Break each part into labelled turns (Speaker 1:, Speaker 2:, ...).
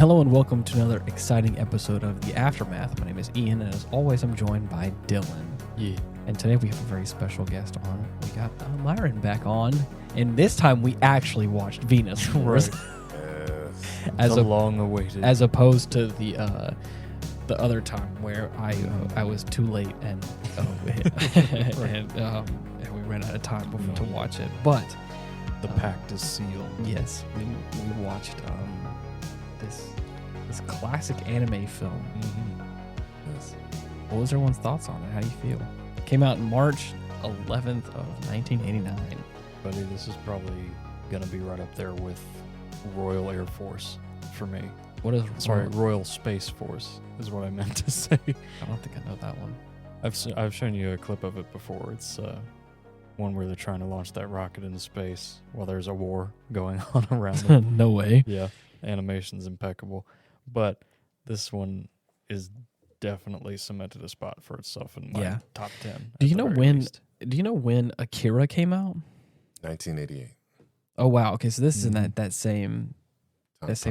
Speaker 1: Hello and welcome to another exciting episode of The Aftermath. My name is Ian, and as always, I'm joined by Dylan.
Speaker 2: Yeah.
Speaker 1: And today we have a very special guest on. We got Myron back on, and this time we actually watched Venus Wars.
Speaker 2: As a long-awaited.
Speaker 1: As opposed to the other time where I was too late and and we ran out of time to watch it. But
Speaker 2: the pact is sealed.
Speaker 1: Yes, we watched this classic anime film.
Speaker 2: Mm-hmm.
Speaker 1: Yes. What was everyone's thoughts on it? How do you feel? It came out in March 11th of 1989.
Speaker 2: Buddy, this is probably going to be right up there with Royal Air Force for me.
Speaker 1: What is
Speaker 2: Royal Space Force is what I meant to say.
Speaker 1: I don't think I know that one.
Speaker 2: I've shown you a clip of it before. It's one where they're trying to launch that rocket into space while there's a war going on around them.
Speaker 1: No way.
Speaker 2: Yeah, animation's impeccable. But this one is definitely cemented a spot for itself in my top 10.
Speaker 1: Do you know when Akira came out?
Speaker 3: 1988.
Speaker 1: Oh wow. Okay, so this is in that same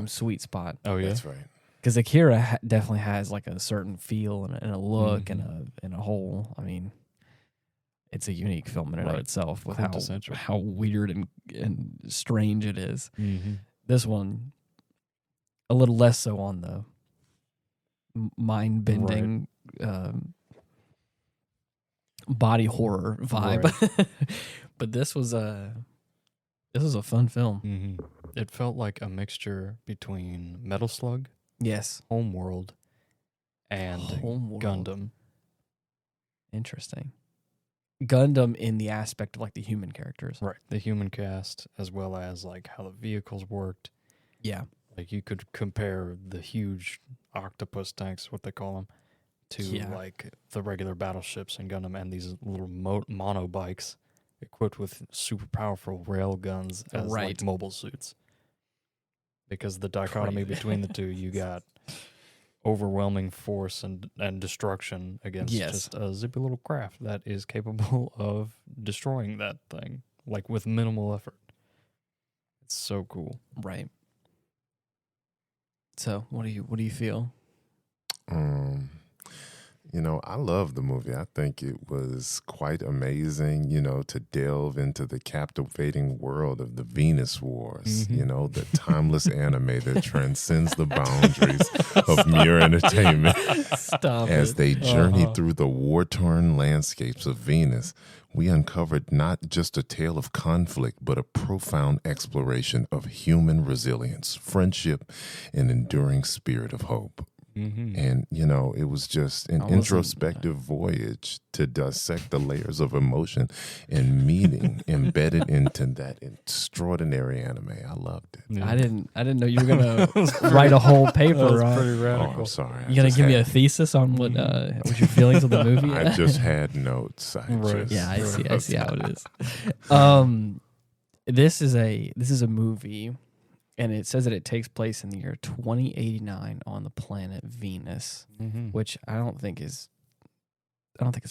Speaker 1: sweet spot.
Speaker 2: Oh yeah,
Speaker 3: that's right.
Speaker 1: Because Akira definitely has like a certain feel and a look and a whole. I mean, it's a unique film in and of itself with how weird and strange it is.
Speaker 2: Mm-hmm.
Speaker 1: This one, a little less so on the mind-bending body horror vibe,
Speaker 2: right.
Speaker 1: But this was a fun film.
Speaker 2: Mm-hmm. It felt like a mixture between Metal Slug,
Speaker 1: Yes,
Speaker 2: Homeworld, and
Speaker 1: Homeworld.
Speaker 2: Gundam.
Speaker 1: Interesting. Gundam in the aspect of like the human characters.
Speaker 2: Right. The human cast, as well as like how the vehicles worked.
Speaker 1: Yeah.
Speaker 2: Like you could compare the huge octopus tanks, what they call them, to like the regular battleships in Gundam and these little mono bikes equipped with super powerful rail guns as like mobile suits. Because the dichotomy between the two, you got overwhelming force and destruction against just a zippy little craft that is capable of destroying that thing, like with minimal effort. It's so cool.
Speaker 1: Right. So, what do you feel?
Speaker 3: I love the movie. I think it was quite amazing, to delve into the captivating world of the Venus Wars, the timeless anime that transcends the boundaries of mere entertainment. As they journey through the war-torn landscapes of Venus, we uncovered not just a tale of conflict, but a profound exploration of human resilience, friendship, and enduring spirit of hope.
Speaker 2: Mm-hmm.
Speaker 3: And, it was just an introspective voyage to dissect the layers of emotion and meaning embedded into that extraordinary anime. I loved it.
Speaker 1: Yeah. I didn't know you were going to write a whole paper.
Speaker 2: That was pretty radical.
Speaker 3: Oh, I'm sorry.
Speaker 1: You going to give me a thesis on what your feelings of the movie?
Speaker 3: I just had notes.
Speaker 1: I see how it is. This is a movie. And it says that it takes place in the year 2089 on the planet Venus, which I don't think is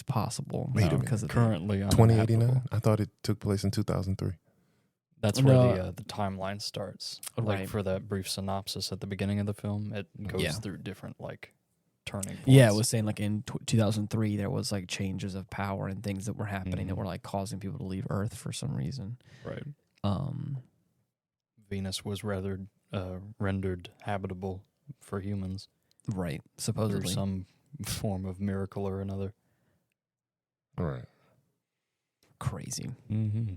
Speaker 1: possible.
Speaker 3: Wait a minute.
Speaker 1: Because
Speaker 2: currently
Speaker 3: 2089? I thought it took place in 2003.
Speaker 2: That's where the timeline starts.
Speaker 1: Right.
Speaker 2: Like for that brief synopsis at the beginning of the film, it goes through different like turning points.
Speaker 1: Yeah, it was saying like in 2003 there was like changes of power and things that were happening that were like causing people to leave Earth for some reason.
Speaker 2: Right. Venus was rather rendered habitable for humans.
Speaker 1: Right, supposedly.
Speaker 2: Through some form of miracle or another.
Speaker 3: All right.
Speaker 1: Crazy.
Speaker 2: Mm-hmm.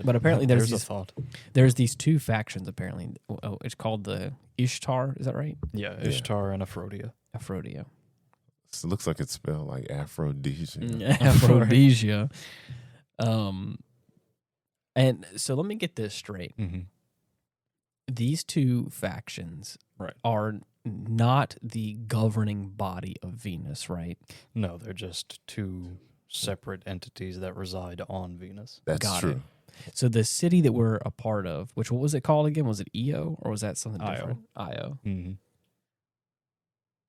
Speaker 1: But apparently
Speaker 2: there's
Speaker 1: these two factions apparently. Oh, it's called the Ishtar, is that right?
Speaker 2: Yeah, Ishtar and Aphrodite.
Speaker 1: Aphrodite.
Speaker 3: It looks like it's spelled like Aphrodisia.
Speaker 1: Aphrodisia. And so let me get this straight.
Speaker 2: Mm-hmm.
Speaker 1: These two factions are not the governing body of Venus, right?
Speaker 2: No, they're just two separate entities that reside on Venus.
Speaker 3: That's true.
Speaker 1: So the city that we're a part of, what was it called again? Was it Io or was that something different? Io.
Speaker 2: Mm-hmm.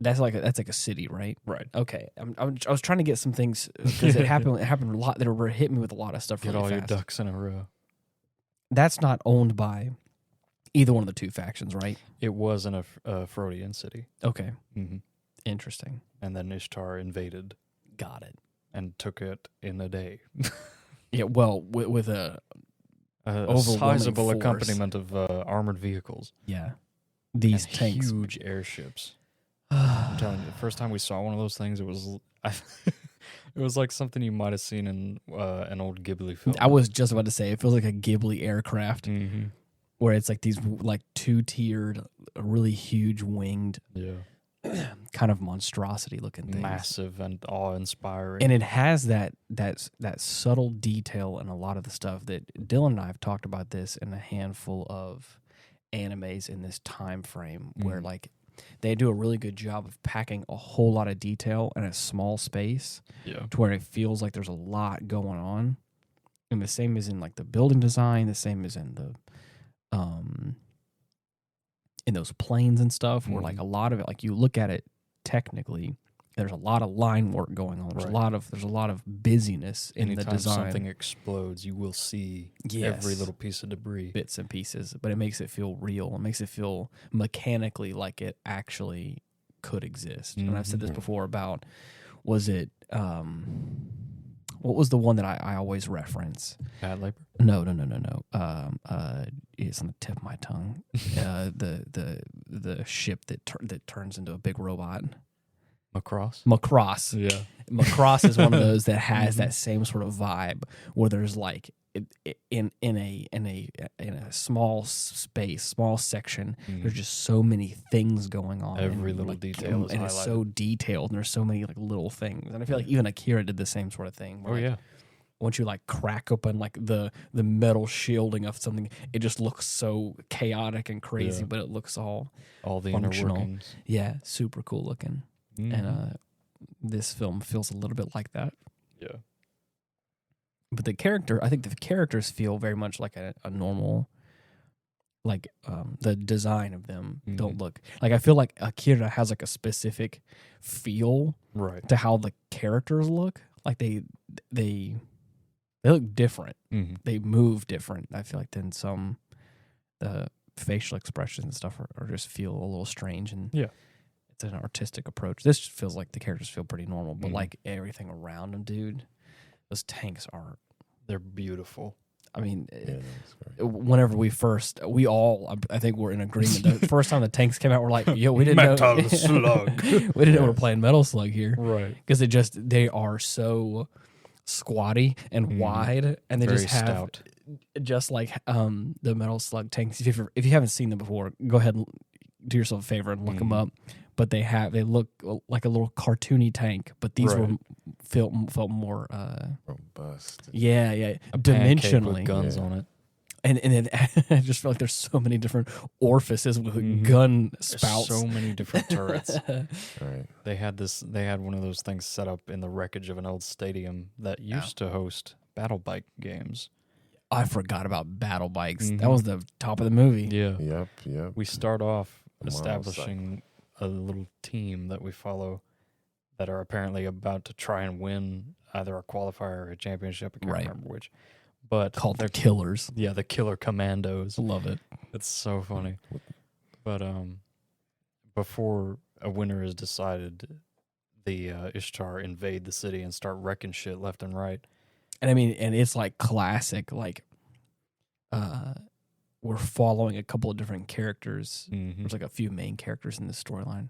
Speaker 1: That's like a city, right?
Speaker 2: Right.
Speaker 1: Okay. I was trying to get some things because it happened a lot. That were hit me with a lot of stuff.
Speaker 2: Get
Speaker 1: really
Speaker 2: all
Speaker 1: fast.
Speaker 2: your ducks in a row.
Speaker 1: That's not owned by Either one of the two factions, right?
Speaker 2: It was in a Freudian city.
Speaker 1: Okay.
Speaker 2: Mm-hmm.
Speaker 1: Interesting.
Speaker 2: And then Ishtar invaded.
Speaker 1: Got it.
Speaker 2: And took it in a day.
Speaker 1: Yeah, well, with a
Speaker 2: sizable
Speaker 1: force.
Speaker 2: accompaniment of armored vehicles.
Speaker 1: Yeah. These
Speaker 2: and
Speaker 1: tanks.
Speaker 2: Huge airships. I'm telling you, the first time we saw one of those things, it was it was like something you might have seen in an old Ghibli film.
Speaker 1: I was just about to say, it feels like a Ghibli aircraft where it's like these like two-tiered, really huge winged, kind of monstrosity looking things.
Speaker 2: Massive and awe-inspiring.
Speaker 1: And it has that subtle detail in a lot of the stuff that Dylan and I have talked about this in a handful of animes in this time frame where like they do a really good job of packing a whole lot of detail in a small space to where it feels like there's a lot going on. And the same is in like the building design, the same is in the in those planes and stuff where like a lot of it, like you look at it technically, there's a lot of line work going on. There's a lot of busyness in
Speaker 2: Anytime
Speaker 1: the design.
Speaker 2: something explodes, you will see every little piece of debris.
Speaker 1: Bits and pieces, but it makes it feel real. It makes it feel mechanically like it actually could exist. And I've said this before about, was it, what was the one that I always reference?
Speaker 2: Bad labor?
Speaker 1: No. It's on the tip of my tongue. The ship that turns into a big robot. Macross.
Speaker 2: Yeah.
Speaker 1: Macross is one of those that has that same sort of vibe where there's like in a small space, small section, there's just so many things going on.
Speaker 2: Every little detail is
Speaker 1: and
Speaker 2: highlighted.
Speaker 1: It's so detailed, and there's so many like little things. And I feel like even Akira did the same sort of thing. Where, once you like crack open like the metal shielding of something, it just looks so chaotic and crazy, but it looks all
Speaker 2: the
Speaker 1: functional.
Speaker 2: inner workings.
Speaker 1: Yeah, super cool looking. And this film feels a little bit like that.
Speaker 2: Yeah.
Speaker 1: But I think the characters feel very much like a normal, like the design of them don't look. Like I feel like Akira has like a specific feel to how the characters look. Like they look different. They move different, I feel like, than some, the facial expressions and stuff are just feel a little strange. And it's an artistic approach. This feels like the characters feel pretty normal, but like everything around them, dude, those tanks they're beautiful. I mean, whenever we all, I think we're in agreement. The first time the tanks came out, we're like, yo, we didn't know.
Speaker 2: Metal Slug.
Speaker 1: We didn't know we were playing Metal Slug here.
Speaker 2: Right.
Speaker 1: Because they are so squatty and wide, and they
Speaker 2: very
Speaker 1: just have,
Speaker 2: stout.
Speaker 1: just like the Metal Slug tanks. If you haven't seen them before, go ahead and do yourself a favor and look them up. But they look like a little cartoony tank, but these felt more
Speaker 3: robust.
Speaker 1: Yeah, dimensionally
Speaker 2: with guns on it,
Speaker 1: and then I just feel like there's so many different orifices with gun spouts,
Speaker 2: so many different turrets.
Speaker 3: Right.
Speaker 2: They had one of those things set up in the wreckage of an old stadium that used to host battle bike games.
Speaker 1: I forgot about battle bikes. That was the top of the movie.
Speaker 2: Yeah.
Speaker 3: Yep.
Speaker 2: We start off establishing a little team that we follow that are apparently about to try and win either a qualifier or a championship. I can't remember which. But
Speaker 1: called the Killers.
Speaker 2: Yeah, the Killer Commandos.
Speaker 1: Love it.
Speaker 2: It's so funny. But before a winner is decided, the Ishtar invade the city and start wrecking shit left and right.
Speaker 1: And I mean, and it's like classic, like we're following a couple of different characters. There's like a few main characters in the storyline.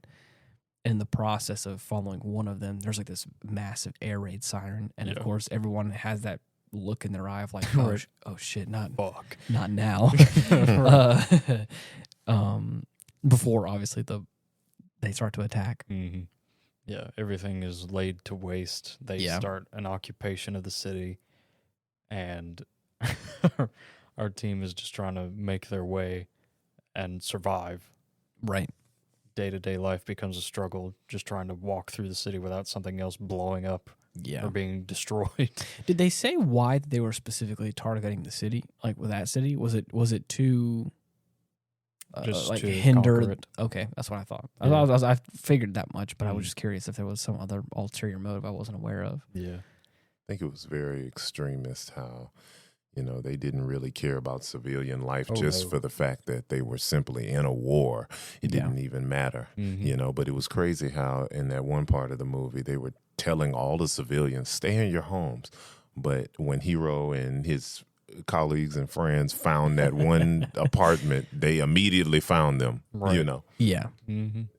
Speaker 1: In the process of following one of them, there's like this massive air raid siren. And of course, everyone has that look in their eye of like, oh shit, not now. Before, obviously, they start to attack.
Speaker 2: Yeah, everything is laid to waste. They start an occupation of the city. And our team is just trying to make their way and survive.
Speaker 1: Right.
Speaker 2: Day-to-day life becomes a struggle, just trying to walk through the city without something else blowing up or being destroyed.
Speaker 1: Did they say why they were specifically targeting the city? Like with that city? Was it to
Speaker 2: just
Speaker 1: like
Speaker 2: to
Speaker 1: hinder
Speaker 2: it?
Speaker 1: Okay, that's what I thought.
Speaker 2: Yeah.
Speaker 1: I figured that much, but I was just curious if there was some other ulterior motive I wasn't aware of.
Speaker 2: Yeah.
Speaker 3: I think it was very extremist how, You know, they didn't really care about civilian life
Speaker 2: no.
Speaker 3: for the fact that they were simply in a war. It didn't even matter, you know, but it was crazy how in that one part of the movie, they were telling all the civilians, stay in your homes. But when Hero and his colleagues and friends found that one apartment, they immediately found them, you know.
Speaker 1: Yeah.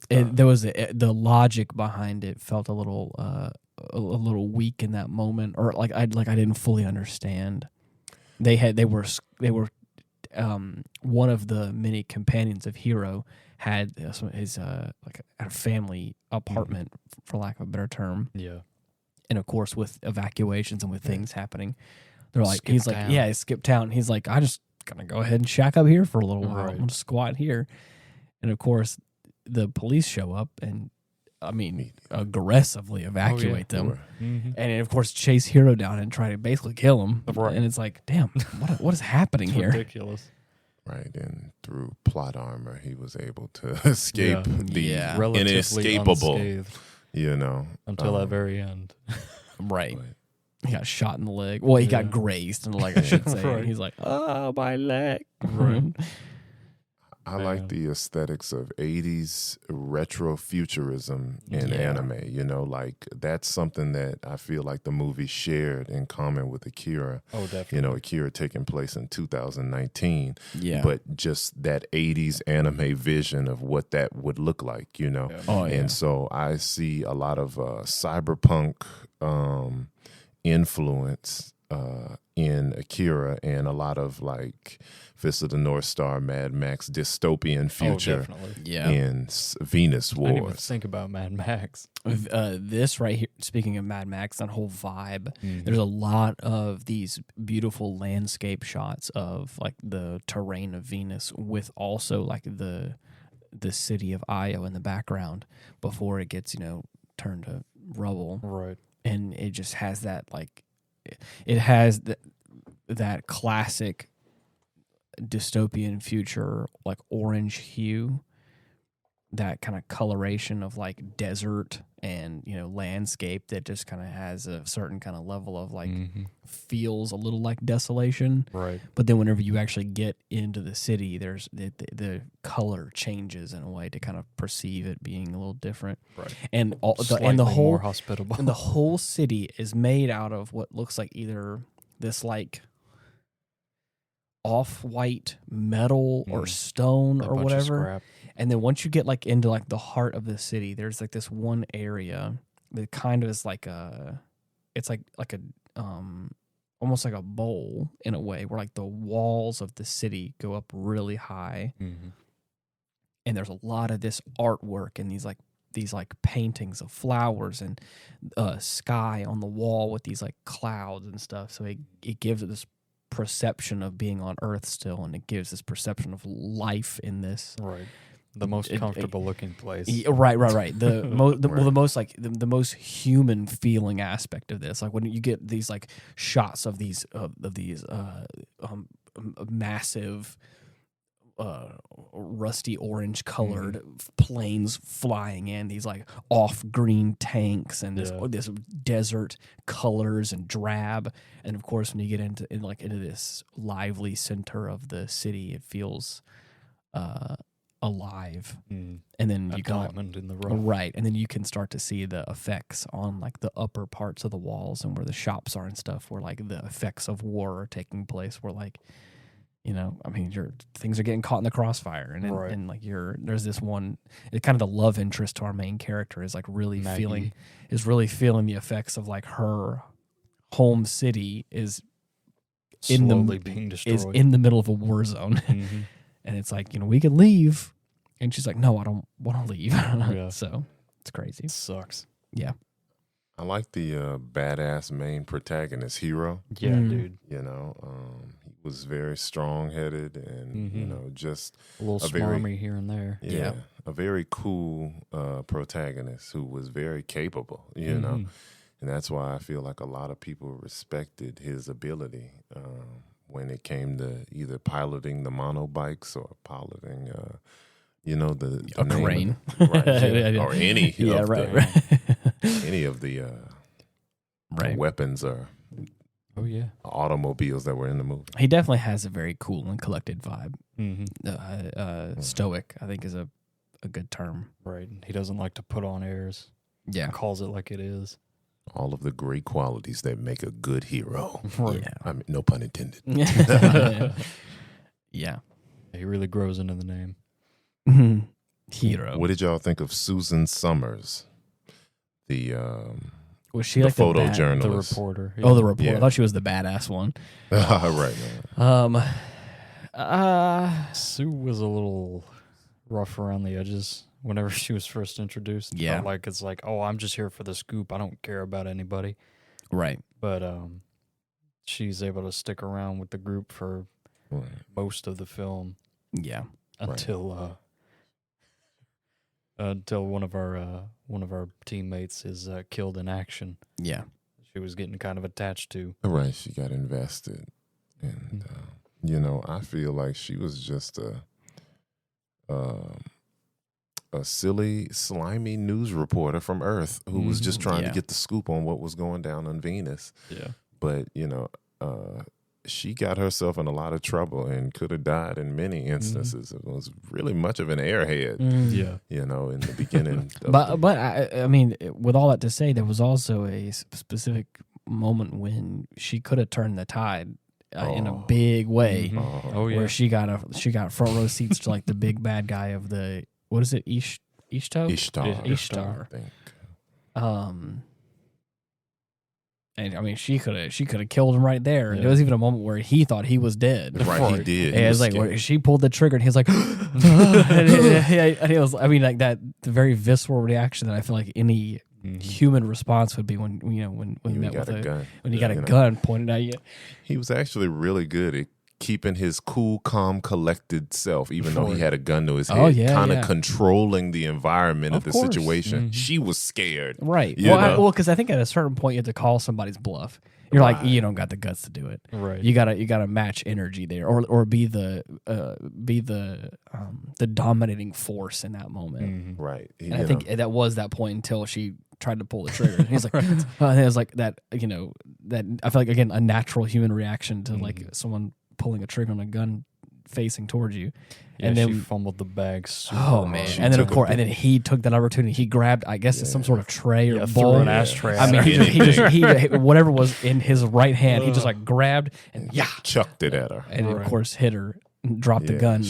Speaker 1: There was the logic behind it felt a little weak in that moment, or like I didn't fully understand. They were one of the many companions of Hero had his like a family apartment, for lack of a better term.
Speaker 2: Yeah.
Speaker 1: And of course, with evacuations and with things happening, they're like,
Speaker 2: Skip town.
Speaker 1: he skipped town. He's like, I just gonna go ahead and shack up here for a little while. I'm gonna squat here. And of course, the police show up and, I mean, aggressively evacuate them. And of course, chase Hero down and try to basically kill him. And it's like, damn, what is happening here?
Speaker 2: Ridiculous.
Speaker 3: Right, and through plot armor, he was able to escape the
Speaker 2: Relatively
Speaker 3: inescapable,
Speaker 2: unscathed,
Speaker 3: you know.
Speaker 2: until that very end.
Speaker 1: Right. He got shot in the leg. Well, he got grazed in the leg, I should say.
Speaker 2: Right.
Speaker 1: He's like, oh, my leg.
Speaker 2: Right.
Speaker 3: I like the aesthetics of 80s retro futurism in anime. You know, like that's something that I feel like the movie shared in common with Akira.
Speaker 2: Oh, definitely.
Speaker 3: You know, Akira taking place in 2019.
Speaker 1: Yeah.
Speaker 3: But just that 80s anime vision of what that would look like, you know.
Speaker 2: Yeah.
Speaker 1: Oh, yeah.
Speaker 3: And so I see a lot of cyberpunk influence in Akira, and a lot of like Fist of the North Star, Mad Max dystopian future in Venus Wars.
Speaker 2: I didn't even think about Mad Max.
Speaker 1: This right here, speaking of Mad Max, that whole vibe, there's a lot of these beautiful landscape shots of like the terrain of Venus, with also like the city of Io in the background before it gets, you know, turned to rubble.
Speaker 2: Right.
Speaker 1: And it just has that like, it has that classic dystopian future, like orange hue, that kind of coloration of like desert and, you know, landscape that just kind of has a certain kind of level of like feels a little like desolation.
Speaker 2: Right.
Speaker 1: But then whenever you actually get into the city, there's the color changes in a way to kind of perceive it being a little different.
Speaker 2: Right.
Speaker 1: And the whole
Speaker 2: more hospitable.
Speaker 1: And the whole city is made out of what looks like either this like off-white metal or stone or whatever. And then once you get like into like the heart of the city, there's like this one area that kind of is like it's like a almost like a bowl in a way, where like the walls of the city go up really high. And there's a lot of this artwork and these like paintings of flowers and sky on the wall with these like clouds and stuff. So it gives it this perception of being on Earth still, and it gives this perception of life in this.
Speaker 2: Right. The most comfortable looking place.
Speaker 1: Right. The most human feeling aspect of this, like when you get these like shots of these massive rusty orange colored planes flying in, these like off green tanks and this desert colors and drab, and of course when you get into this lively center of the city, it feels alive. And then you got
Speaker 2: diamond in the rough.
Speaker 1: Right, and then you can start to see the effects on like the upper parts of the walls and where the shops are and stuff, where like the effects of war are taking place, where like, you know, I mean, things are getting caught in the crossfire, and like there's this one, it kind of the love interest to our main character is like really feeling the effects of like her home city is
Speaker 2: being destroyed,
Speaker 1: is in the middle of a war zone. And it's like, you know, we could leave. And she's like, no, I don't want to leave. So it's crazy.
Speaker 2: It sucks.
Speaker 1: Yeah.
Speaker 3: I like the badass main protagonist, Hero.
Speaker 2: Yeah, dude.
Speaker 3: You know, he was very strong-headed and, you know, just
Speaker 2: a little smarmy here and there.
Speaker 3: Yeah, a very cool protagonist who was very capable, you know. And that's why I feel like a lot of people respected his ability when it came to either piloting the monobikes or piloting, you know, the
Speaker 1: crane,
Speaker 3: or any
Speaker 1: any
Speaker 3: of the weapons or
Speaker 2: Oh yeah,
Speaker 3: automobiles that were in the movie.
Speaker 1: He definitely has a very cool and collected vibe. Stoic, I think, is a good term.
Speaker 2: Right. He doesn't like to put on airs.
Speaker 1: Yeah.
Speaker 2: Calls it like it is.
Speaker 3: All of the great qualities that make a good hero.
Speaker 2: Right.
Speaker 1: Yeah.
Speaker 3: I mean, no pun intended.
Speaker 1: Yeah.
Speaker 2: He really grows into the name.
Speaker 1: Hero.
Speaker 3: What did y'all think of Susan Summers? The
Speaker 1: Was she
Speaker 3: the
Speaker 1: like
Speaker 3: photojournalist.
Speaker 2: The reporter.
Speaker 1: Oh, the reporter.
Speaker 3: Yeah.
Speaker 1: I thought she was the badass one.
Speaker 3: Right.
Speaker 2: Sue was a little rough around the edges whenever she was first introduced.
Speaker 1: Yeah.
Speaker 2: Like it's like, oh, I'm just here for the scoop. I don't care about anybody.
Speaker 1: Right.
Speaker 2: But she's able to stick around with the group for most of the film.
Speaker 1: Yeah.
Speaker 2: Until one of our teammates is killed in action.
Speaker 1: Yeah.
Speaker 2: She was getting kind of attached to.
Speaker 3: Right. She got invested. And, I feel like she was just a silly, slimy news reporter from Earth who was just trying to get the scoop on what was going down on Venus.
Speaker 2: Yeah.
Speaker 3: But, she got herself in a lot of trouble and could have died in many instances. It was really much of an airhead,
Speaker 2: Yeah.
Speaker 3: in the beginning.
Speaker 1: But I mean, with all that to say, there was also a specific moment when she could have turned the tide in a big way.
Speaker 2: Oh yeah.
Speaker 1: Where she got front row seats to like the big bad guy of the, what is it, Ishtar?
Speaker 3: Ishtar. I think.
Speaker 1: And I mean, she could have killed him right there. And
Speaker 2: Yeah.
Speaker 1: there was even a moment where he thought he was dead.
Speaker 3: Right, he did.
Speaker 1: And it was like where she pulled the trigger, and he was like, and it was. I mean, like that, the very visceral reaction that I feel like any human response would be when when you met with
Speaker 3: a gun.
Speaker 1: when you got a gun pointed at you.
Speaker 3: He was actually really good at keeping his cool, calm, collected self, even though he had a gun to his head, kind of controlling the environment of the
Speaker 1: course.
Speaker 3: situation. She was scared.
Speaker 1: Right.
Speaker 3: You
Speaker 1: Well,
Speaker 3: know?
Speaker 1: because I think at a certain point you have to call somebody's bluff. You're like, you don't got the guts to do it.
Speaker 2: Right.
Speaker 1: You gotta match energy there, or be the dominating force in that moment.
Speaker 3: Right.
Speaker 1: And I think that was that point until she tried to pull the trigger. And he's like, and it was like that. That I feel like, again, a natural human reaction to like someone pulling a trigger on a gun facing towards you.
Speaker 2: Yeah,
Speaker 1: and then
Speaker 2: she fumbled the bag.
Speaker 1: Oh man! And then of course, and then he took that opportunity. He grabbed, I guess, it's some sort of tray or bowl.
Speaker 2: threw an ashtray.
Speaker 1: I mean, he whatever was in his right hand, he just like grabbed and
Speaker 3: chucked it at her.
Speaker 1: and of course hit her, and dropped the gun.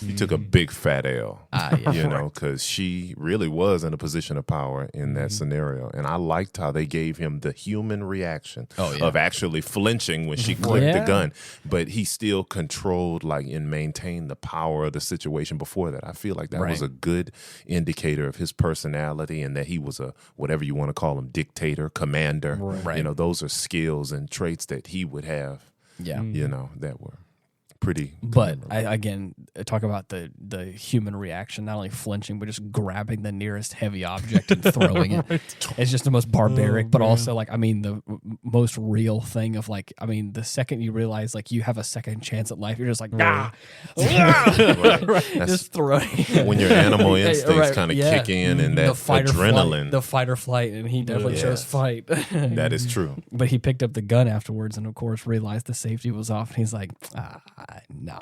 Speaker 3: She took a big fat L,
Speaker 1: Yeah.
Speaker 3: because she really was in a position of power in that scenario. And I liked how they gave him the human reaction of actually flinching when she clicked the gun. But he still controlled and maintained the power of the situation before that. I feel like that was a good indicator of his personality, and that he was a, whatever you want to call him, dictator, commander.
Speaker 1: Right.
Speaker 3: Those are skills and traits that he would have, that were pretty.
Speaker 1: But again, talk about the human reaction, not only flinching, but just grabbing the nearest heavy object and throwing it. It's just the most barbaric, but also the most real thing of the second you realize you have a second chance at life, you're just like, just throwing.
Speaker 3: When your animal instincts kind of kick in, and that adrenaline.
Speaker 1: The fight or flight, and he definitely chose fight.
Speaker 3: That is true.
Speaker 1: But he picked up the gun afterwards and of course realized the safety was off, and he's like, nah.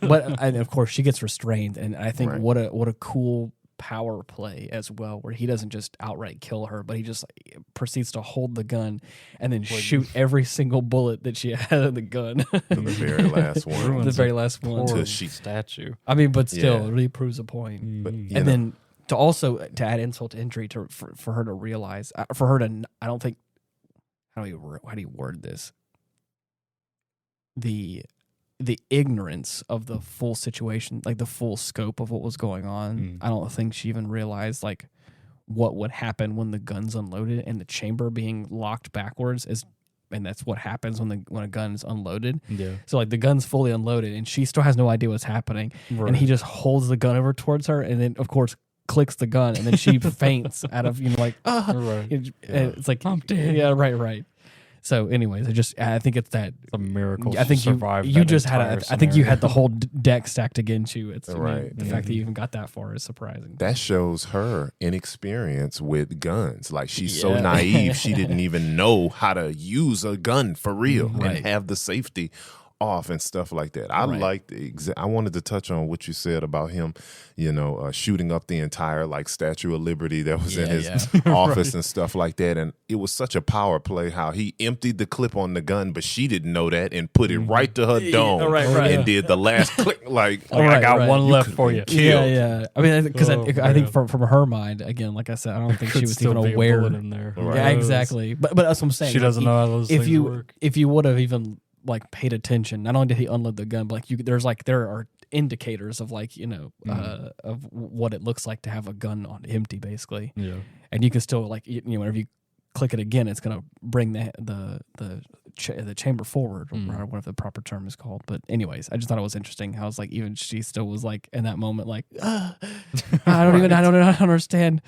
Speaker 1: But and of course she gets restrained, and I think what a cool power play as well, where he doesn't just outright kill her, but he just proceeds to hold the gun and then shoot every single bullet that she had in the gun.
Speaker 3: To the very last one.
Speaker 1: The very last one.
Speaker 3: Until she
Speaker 2: statue.
Speaker 1: I mean, but still, it really proves a point.
Speaker 3: But,
Speaker 1: and then to add insult to injury, for her to realize, for her to, I don't think, how do you word this? The ignorance of the full situation, the full scope of what was going on. I don't think she even realized what would happen when the gun's unloaded and the chamber being locked backwards and that's what happens when a gun's unloaded. Yeah. So the gun's fully unloaded and she still has no idea what's happening. Right. And he just holds the gun over towards her and then of course clicks the gun and then she faints out of
Speaker 2: Right.
Speaker 1: it's like, I'm dead. Yeah, right. So, anyways, I think it's that.
Speaker 2: It's a miracle.
Speaker 1: I think you just had. I think you had the whole deck stacked against you. It's
Speaker 3: Right.
Speaker 1: the fact that you even got that far is surprising.
Speaker 3: That shows her inexperience with guns. Like she's so naive, she didn't even know how to use a gun for real and have the safety off and stuff like that. I liked I wanted to touch on what you said about him, shooting up the entire like Statue of Liberty that was in his office and stuff like that. And it was such a power play how he emptied the clip on the gun, but she didn't know that and put it right to her dome and did the last click. Like,
Speaker 2: I got one left for you.
Speaker 1: Yeah. I mean, because I think from her mind, again, like I said, I don't think she was even aware.
Speaker 2: In there.
Speaker 1: Yeah, exactly. But that's what I'm saying.
Speaker 2: She doesn't know how those things work.
Speaker 1: If you would have even like paid attention, not only did he unload the gun, but like there are indicators of like of what it looks like to have a gun on empty, basically.
Speaker 2: Yeah,
Speaker 1: and you can still like whenever you click it again, it's gonna bring the chamber forward, or whatever the proper term is called. But anyways, I just thought it was interesting how it's like even she still was like in that moment like I don't understand.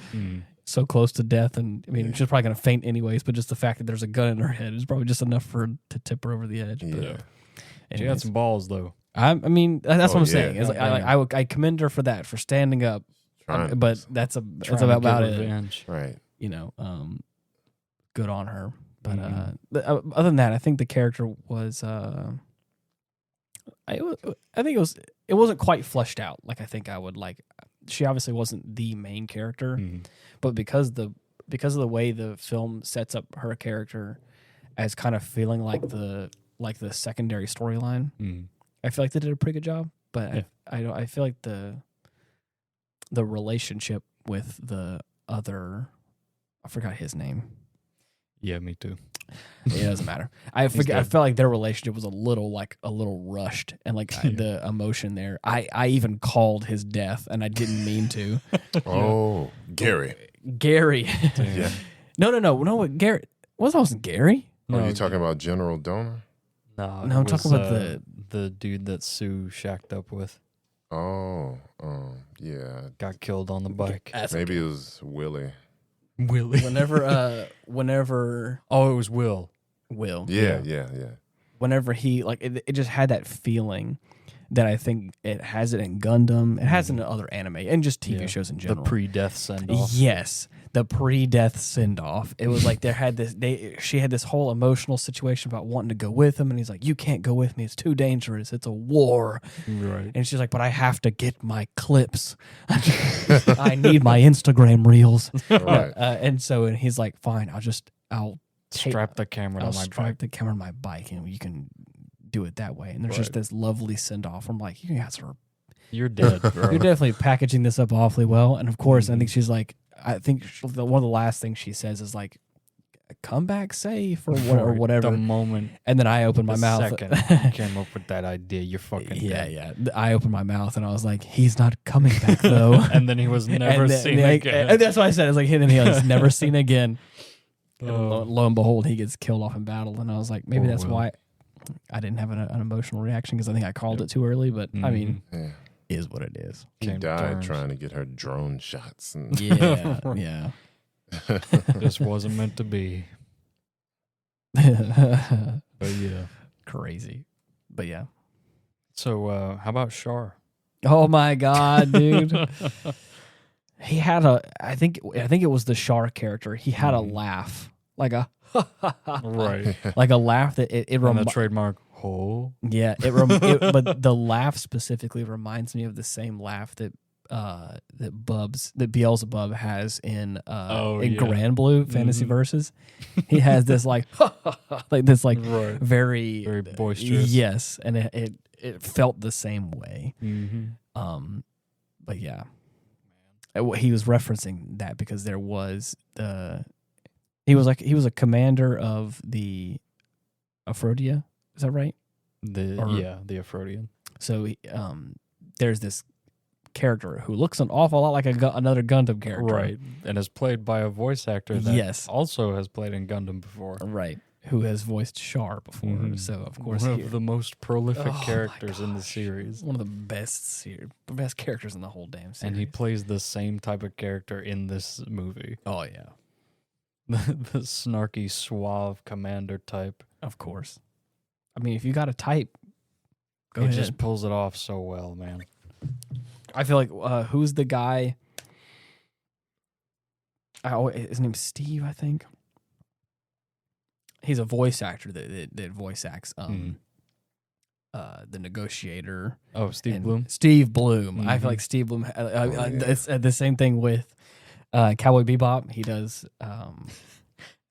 Speaker 1: So close to death, and I mean, she's probably gonna faint anyways. But just the fact that there's a gun in her head is probably just enough for her to tip her over the edge.
Speaker 3: Yeah,
Speaker 2: she had some balls though.
Speaker 1: I mean, that's what I'm saying. Is like, I commend her for for standing up, but that's about it.
Speaker 2: Revenge.
Speaker 3: Right.
Speaker 1: Good on her. But other than that, I think the character was. I think it wasn't quite fleshed out like I think I would like. She obviously wasn't the main character, but because of the way the film sets up her character as kind of feeling like the secondary storyline, I feel like they did a pretty good job. But I feel like the relationship with the other, I forgot his name.
Speaker 2: Yeah, me too.
Speaker 1: It doesn't matter. I felt like their relationship was a little rushed, and like the emotion there. I even called his death, and I didn't mean to.
Speaker 3: Oh, Gary.
Speaker 1: Yeah. No. Gary. Wasn't Gary?
Speaker 3: No, are you talking about General Donor?
Speaker 2: No,
Speaker 1: I'm talking about
Speaker 2: the dude that Sue shacked up with.
Speaker 3: Oh, yeah.
Speaker 2: Got killed on the bike.
Speaker 3: Maybe it was Willie.
Speaker 1: Whenever
Speaker 2: it was Will.
Speaker 3: Yeah.
Speaker 1: Whenever he it just had that feeling that I think it has it in Gundam, it has it in other anime and just TV shows in general.
Speaker 2: The pre-death send-off.
Speaker 1: Yes, the pre-death send-off. It was like she had this whole emotional situation about wanting to go with him, and he's like, "You can't go with me. It's too dangerous. It's a war."
Speaker 2: Right.
Speaker 1: And she's like, "But I have to get my clips. I need my Instagram reels."
Speaker 3: Right.
Speaker 1: And he's like, "Fine, I'll
Speaker 2: strap the camera on my bike.
Speaker 1: Strap the camera on my bike, and you can do it that way." And there's just this lovely send-off. I'm like, "You guys are...
Speaker 2: You're dead, bro.
Speaker 1: You're definitely packaging this up awfully well." And of course, I think she's like, one of the last things she says is like, "Come back safe," or whatever.
Speaker 2: The moment.
Speaker 1: And then I opened my mouth.
Speaker 2: Second you came up with that idea, you're fucking dead.
Speaker 1: Yeah. I opened my mouth and I was like, "He's not coming back though."
Speaker 2: And then he was never seen again.
Speaker 1: And that's what I said. It's like, and he's never seen again. And lo and behold, he gets killed off in battle. And I was like, maybe that's why I didn't have an emotional reaction, because I think I called it too early. But I mean, is what it is.
Speaker 3: He died trying to get her drone shots. And
Speaker 1: Yeah.
Speaker 2: This wasn't meant to be. But yeah.
Speaker 1: Crazy. But yeah.
Speaker 2: So how about Shar?
Speaker 1: Oh my God, dude. He had I think it was the Shar character. He had a laugh. Like a
Speaker 2: right.
Speaker 1: Like a laugh that it
Speaker 2: the trademark. Oh.
Speaker 1: Yeah, but the laugh specifically reminds me of the same laugh that Beelzebub has in Grand Blue Fantasy Verses. He has this like very
Speaker 2: very boisterous.
Speaker 1: Yes, and it felt the same way. But yeah, he was referencing that because there was he was a commander of the Aphrodia. Is that right?
Speaker 2: The Aphrodite.
Speaker 1: So there's this character who looks an awful lot like another Gundam character.
Speaker 2: Right. And is played by a voice actor that also has played in Gundam before.
Speaker 1: Right. Who has voiced Shar before. So, of course,
Speaker 2: one of the most prolific characters in the series.
Speaker 1: One of the best characters in the whole damn series.
Speaker 2: And he plays the same type of character in this movie.
Speaker 1: Oh, yeah.
Speaker 2: the snarky, suave commander type.
Speaker 1: Of course. I mean, if you got a type, go
Speaker 2: He
Speaker 1: ahead.
Speaker 2: just pulls it off so well, man.
Speaker 1: I feel like who's the guy? His name's Steve, I think. He's a voice actor that voice acts the negotiator.
Speaker 2: Oh, Steve Bloom.
Speaker 1: Steve Bloom.
Speaker 2: Mm-hmm.
Speaker 1: I feel like Steve Bloom. It's the same thing with Cowboy Bebop. He does.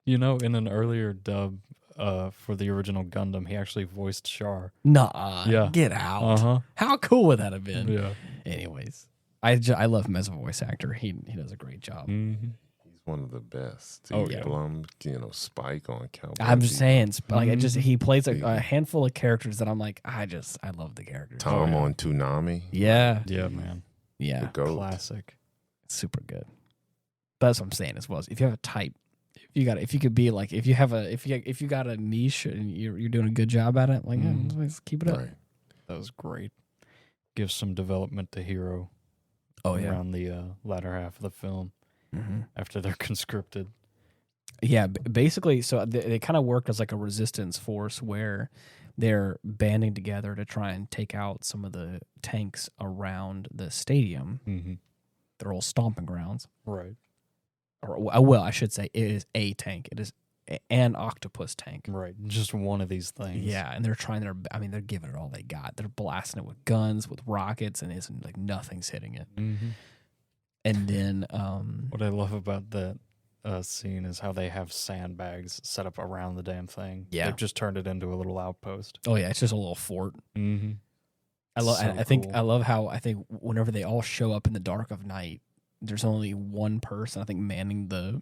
Speaker 2: You know, in an earlier dub for the original Gundam, he actually voiced Char.
Speaker 1: Nah.
Speaker 2: Yeah.
Speaker 1: Get out. How cool would that have been?
Speaker 2: Yeah.
Speaker 1: Anyways, I love him as a voice actor. He does a great job.
Speaker 2: Mm-hmm.
Speaker 3: One of the best.
Speaker 1: Oh, yeah.
Speaker 3: Blum, Spike on Cowboy.
Speaker 1: I'm just saying, like,
Speaker 2: Mm-hmm.
Speaker 1: he plays a handful of characters that I'm like, I love the characters.
Speaker 3: Tom on Toonami.
Speaker 1: Yeah,
Speaker 2: Yeah, man.
Speaker 1: yeah,
Speaker 3: The GOAT.
Speaker 2: Classic.
Speaker 1: super good. But that's what I'm saying as well. If you have a type, if you could be like, if you got a niche and you're doing a good job at it, like, let's keep it up.
Speaker 3: Right.
Speaker 2: That was great. Gives some development to Hero.
Speaker 1: Oh yeah,
Speaker 2: Around the latter half of the film after they're conscripted.
Speaker 1: Yeah, basically, so they kind of work as like a resistance force where they're banding together to try and take out some of the tanks around the stadium.
Speaker 2: Mm-hmm.
Speaker 1: They're all stomping grounds.
Speaker 2: Right.
Speaker 1: Or, well, I should say it is a tank. It is an octopus tank.
Speaker 2: Right. Just one of these things.
Speaker 1: Yeah, and they're they're giving it all they got. They're blasting it with guns, with rockets, and it's like nothing's hitting it.
Speaker 2: Mm-hmm.
Speaker 1: And then
Speaker 2: what I love about that scene is how they have sandbags set up around the damn thing.
Speaker 1: Yeah.
Speaker 2: They've just turned it into a little outpost.
Speaker 1: oh yeah, it's just a little fort.
Speaker 2: Mm-hmm.
Speaker 1: I love.
Speaker 2: So
Speaker 1: I think
Speaker 2: cool.
Speaker 1: I love how whenever they all show up in the dark of night, there's only one person manning the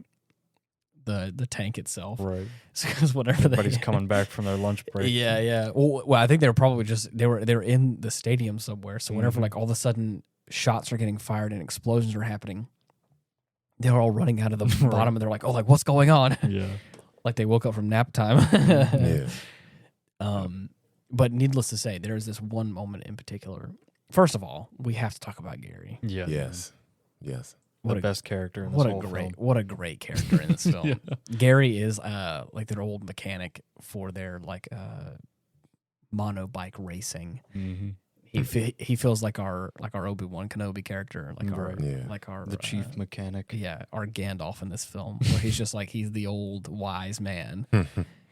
Speaker 1: tank itself.
Speaker 2: Right.
Speaker 1: Because whenever
Speaker 2: Everybody's coming back from their lunch break.
Speaker 1: Yeah, yeah. Well, I think they were probably they were in the stadium somewhere. So whenever like all of a sudden shots are getting fired and explosions are happening, they're all running out of the bottom and they're like, oh, like what's going on?
Speaker 2: Yeah.
Speaker 1: Like they woke up from nap time.
Speaker 3: Yeah.
Speaker 1: But needless to say, there is this one moment in particular. First of all, we have to talk about Gary.
Speaker 2: Yeah.
Speaker 3: Yes. Yes.
Speaker 2: The best character in this whole film.
Speaker 1: What a great character in this film.
Speaker 2: Yeah.
Speaker 1: Gary is like their old mechanic for their like mono bike racing.
Speaker 2: Mm-hmm.
Speaker 1: He feels like our Obi-Wan Kenobi character, like our
Speaker 2: the chief mechanic.
Speaker 1: Yeah, our Gandalf in this film, where he's just like he's the old wise man,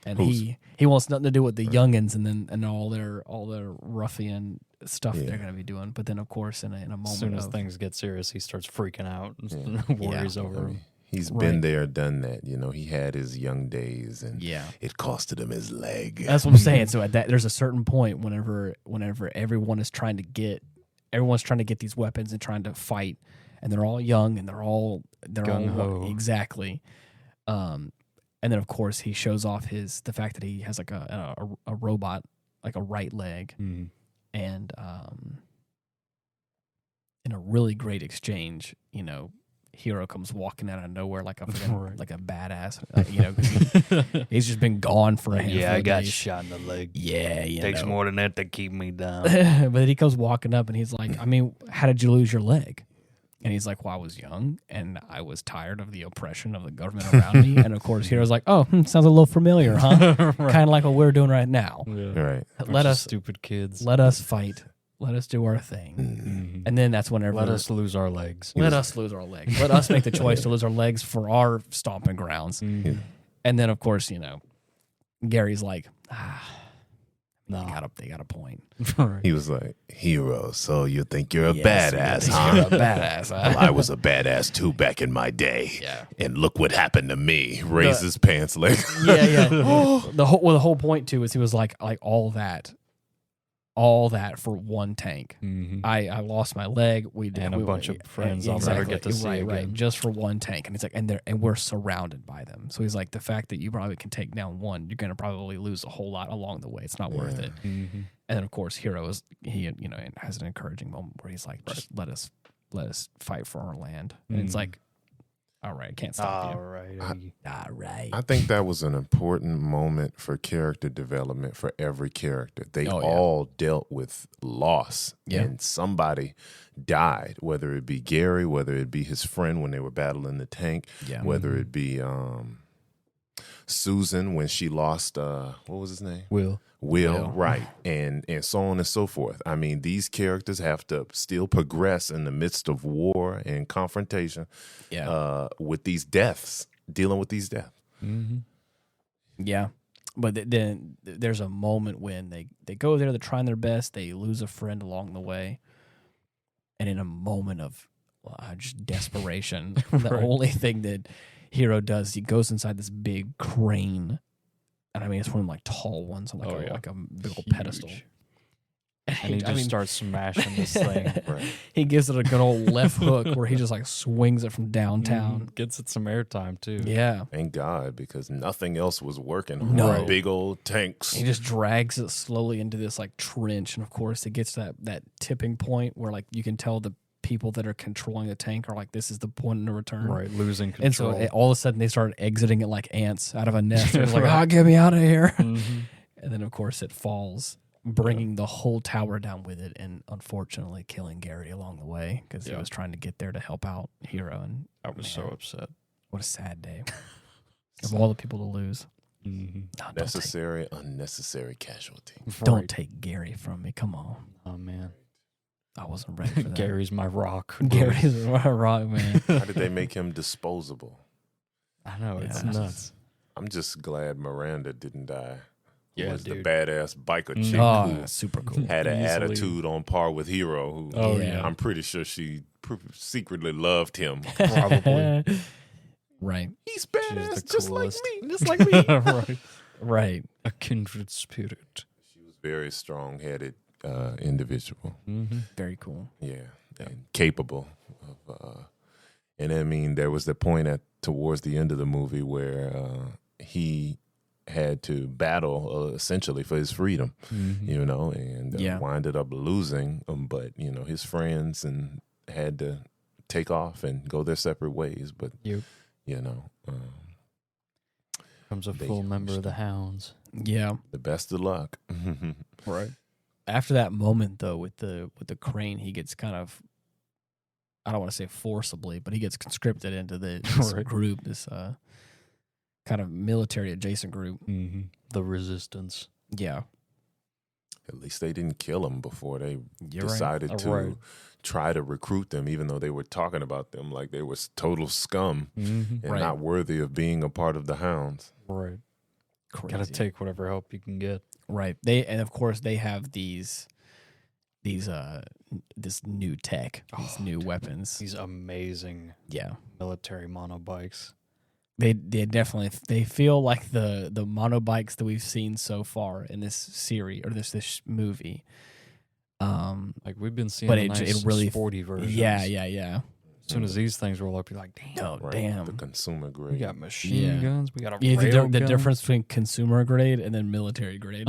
Speaker 1: and he wants nothing to do with the youngins and all their ruffian stuff they're going to be doing. But then, of course, in a moment,
Speaker 2: As soon as things get serious, he starts freaking out and worries over him.
Speaker 3: He's been there, done that. He had his young days, and
Speaker 1: yeah,
Speaker 3: it costed him his leg.
Speaker 1: that's what I'm saying. So there's a certain point whenever everyone's trying to get these weapons and trying to fight, and they're all young and they're all exactly. And then of course he shows off the fact that he has like a robot, like a right leg, and in a really great exchange, Hero comes walking out of nowhere like a like a badass, 'cause he's just been gone for a handful of days.
Speaker 2: shot in the leg.
Speaker 1: Yeah,
Speaker 2: Takes more than that to keep me down.
Speaker 1: But then he comes walking up and he's like, how did you lose your leg? And he's like, well, I was young and I was tired of the oppression of the government around me. And of course, Hero's like, oh, sounds a little familiar, huh? Kind of like what we're doing right now.
Speaker 2: Yeah.
Speaker 3: Right.
Speaker 1: Let us
Speaker 2: stupid kids.
Speaker 1: Let us fight. Let us do our thing.
Speaker 2: Mm-hmm.
Speaker 1: And then that's whenever
Speaker 2: let us lose our legs.
Speaker 1: Let us lose our legs. Let us make the choice to lose our legs for our stomping grounds.
Speaker 2: Mm-hmm.
Speaker 1: And then, of course, Gary's like,
Speaker 2: no.
Speaker 1: They got a point.
Speaker 3: He was like, Hero, so you think you're a badass, huh?
Speaker 1: You're a badass, huh?
Speaker 3: Well, I was a badass too back in my day.
Speaker 1: Yeah.
Speaker 3: And look what happened to me. Raised his pants leg.
Speaker 1: Yeah. The whole point too is he was like all that for one tank.
Speaker 2: Mm-hmm.
Speaker 1: I lost my leg. We did,
Speaker 2: and a bunch of friends I'll never get to see again.
Speaker 1: Right, just for one tank. And he's like, and we're surrounded by them. So he's like, the fact that you probably can take down one, you're gonna probably lose a whole lot along the way. It's not worth it.
Speaker 2: Mm-hmm.
Speaker 1: And then of course, Hero has an encouraging moment where he's like, just let us fight for our land. And it's like, all right, I can't stop you. All right.
Speaker 3: I think that was an important moment for character development for every character. They all dealt with loss, and somebody died, whether it be Gary, whether it be his friend when they were battling the tank, whether it be Susan when she lost what was his name?
Speaker 2: Will,
Speaker 3: right, and so on and so forth. I mean, these characters have to still progress in the midst of war and confrontation. With these deaths, dealing with these deaths.
Speaker 2: Mm-hmm.
Speaker 1: Yeah. But then there's a moment when they go there, they're trying their best, they lose a friend along the way, and in a moment of just desperation, the only thing that Hero does, he goes inside this big crane, and I mean it's one of them like tall ones on like a big old pedestal,
Speaker 2: and he just starts smashing this thing.
Speaker 1: He gives it a good old left hook where he just like swings it from downtown.
Speaker 2: Gets it some airtime too.
Speaker 1: Yeah,
Speaker 3: thank God, because nothing else was working.
Speaker 1: No.
Speaker 3: Big old tanks.
Speaker 1: He just drags it slowly into this like trench, and of course it gets to that tipping point where like you can tell the people that are controlling the tank are like, this is the point of return.
Speaker 2: Right, losing control.
Speaker 1: And so all of a sudden they started exiting it like ants out of a nest. They're like, get me out of here.
Speaker 2: Mm-hmm.
Speaker 1: And then of course it falls, bringing the whole tower down with it, and unfortunately killing Gary along the way because he was trying to get there to help out Hero. And
Speaker 2: I was so upset.
Speaker 1: What a sad day. Of all the people to lose.
Speaker 2: Mm-hmm.
Speaker 1: No,
Speaker 3: unnecessary casualty.
Speaker 1: Don't take Gary from me. Come on.
Speaker 2: Oh, man.
Speaker 1: I wasn't ready for that.
Speaker 2: Gary's my rock.
Speaker 1: Gary's my rock, man.
Speaker 3: How did they make him disposable?
Speaker 2: I know, it's nuts.
Speaker 3: I'm just glad Miranda didn't die.
Speaker 2: Yeah,
Speaker 3: was
Speaker 2: dude.
Speaker 3: the badass biker chick who
Speaker 1: super cool.
Speaker 3: had an attitude on par with Hero. Who I'm pretty sure she secretly loved him.
Speaker 2: Probably.
Speaker 1: Right.
Speaker 3: He's badass, just like me.
Speaker 1: Just like me.
Speaker 2: Right.
Speaker 1: Right.
Speaker 2: A kindred spirit.
Speaker 3: She was very strong-headed individual.
Speaker 2: Mm-hmm.
Speaker 1: Very cool.
Speaker 3: Yeah, and capable of. And I mean, there was the point towards the end of the movie where he had to battle essentially for his freedom, you know, and winded up losing. But you know, his friends and had to take off and go their separate ways. But you know,
Speaker 2: becomes a full member of the Hounds.
Speaker 1: Yeah,
Speaker 3: the best of luck.
Speaker 1: Right. After that moment, though, with the crane, he gets kind of, I don't want to say forcibly, but he gets conscripted into this group, this kind of military adjacent group.
Speaker 2: Mm-hmm. The Resistance.
Speaker 1: Yeah.
Speaker 3: At least they didn't kill him before they decided to try to recruit them, even though they were talking about them like they were total scum and not worthy of being a part of the Hounds.
Speaker 2: Right.
Speaker 1: Crazy.
Speaker 2: Gotta take whatever help you can get.
Speaker 1: Right. And of course they have this new tech, these new weapons.
Speaker 2: These amazing military monobikes.
Speaker 1: They definitely feel like the monobikes that we've seen so far in this series or this movie.
Speaker 2: Like we've been seeing,
Speaker 1: but
Speaker 2: it really sporty versions.
Speaker 1: Yeah.
Speaker 2: As soon as these things roll up, you're like, damn.
Speaker 1: Damn.
Speaker 3: The consumer grade.
Speaker 2: We got machine guns. We got a rail gun.
Speaker 1: The difference between consumer grade and then military grade